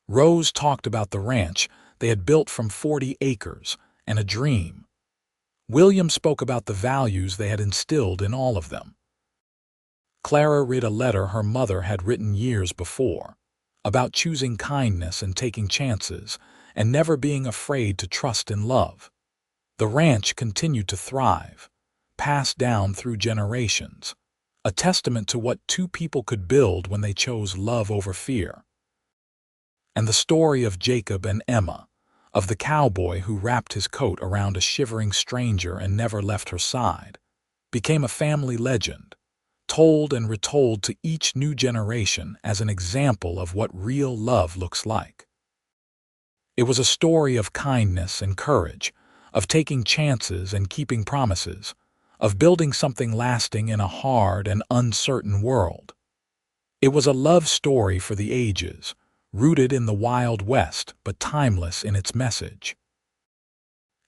Rose talked about the ranch they had built from 40 acres and a dream. William spoke about the values they had instilled in all of them. Clara read a letter her mother had written years before, about choosing kindness and taking chances, and never being afraid to trust in love. The ranch continued to thrive, passed down through generations, a testament to what two people could build when they chose love over fear. And the story of Jacob and Emma, of the cowboy who wrapped his coat around a shivering stranger and never left her side, became a family legend, told and retold to each new generation as an example of what real love looks like. It was a story of kindness and courage, of taking chances and keeping promises, of building something lasting in a hard and uncertain world. It was a love story for the ages, rooted in the Wild West but timeless in its message.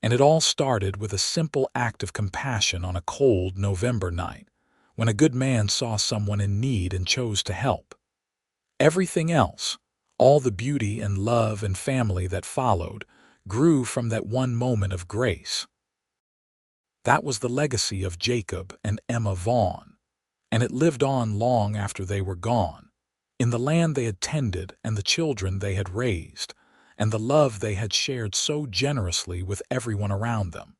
And it all started with a simple act of compassion on a cold November night, when a good man saw someone in need and chose to help. Everything else, all the beauty and love and family that followed, grew from that one moment of grace. That was the legacy of Jacob and Emma Vaughn, and it lived on long after they were gone, in the land they had tended and the children they had raised, and the love they had shared so generously with everyone around them.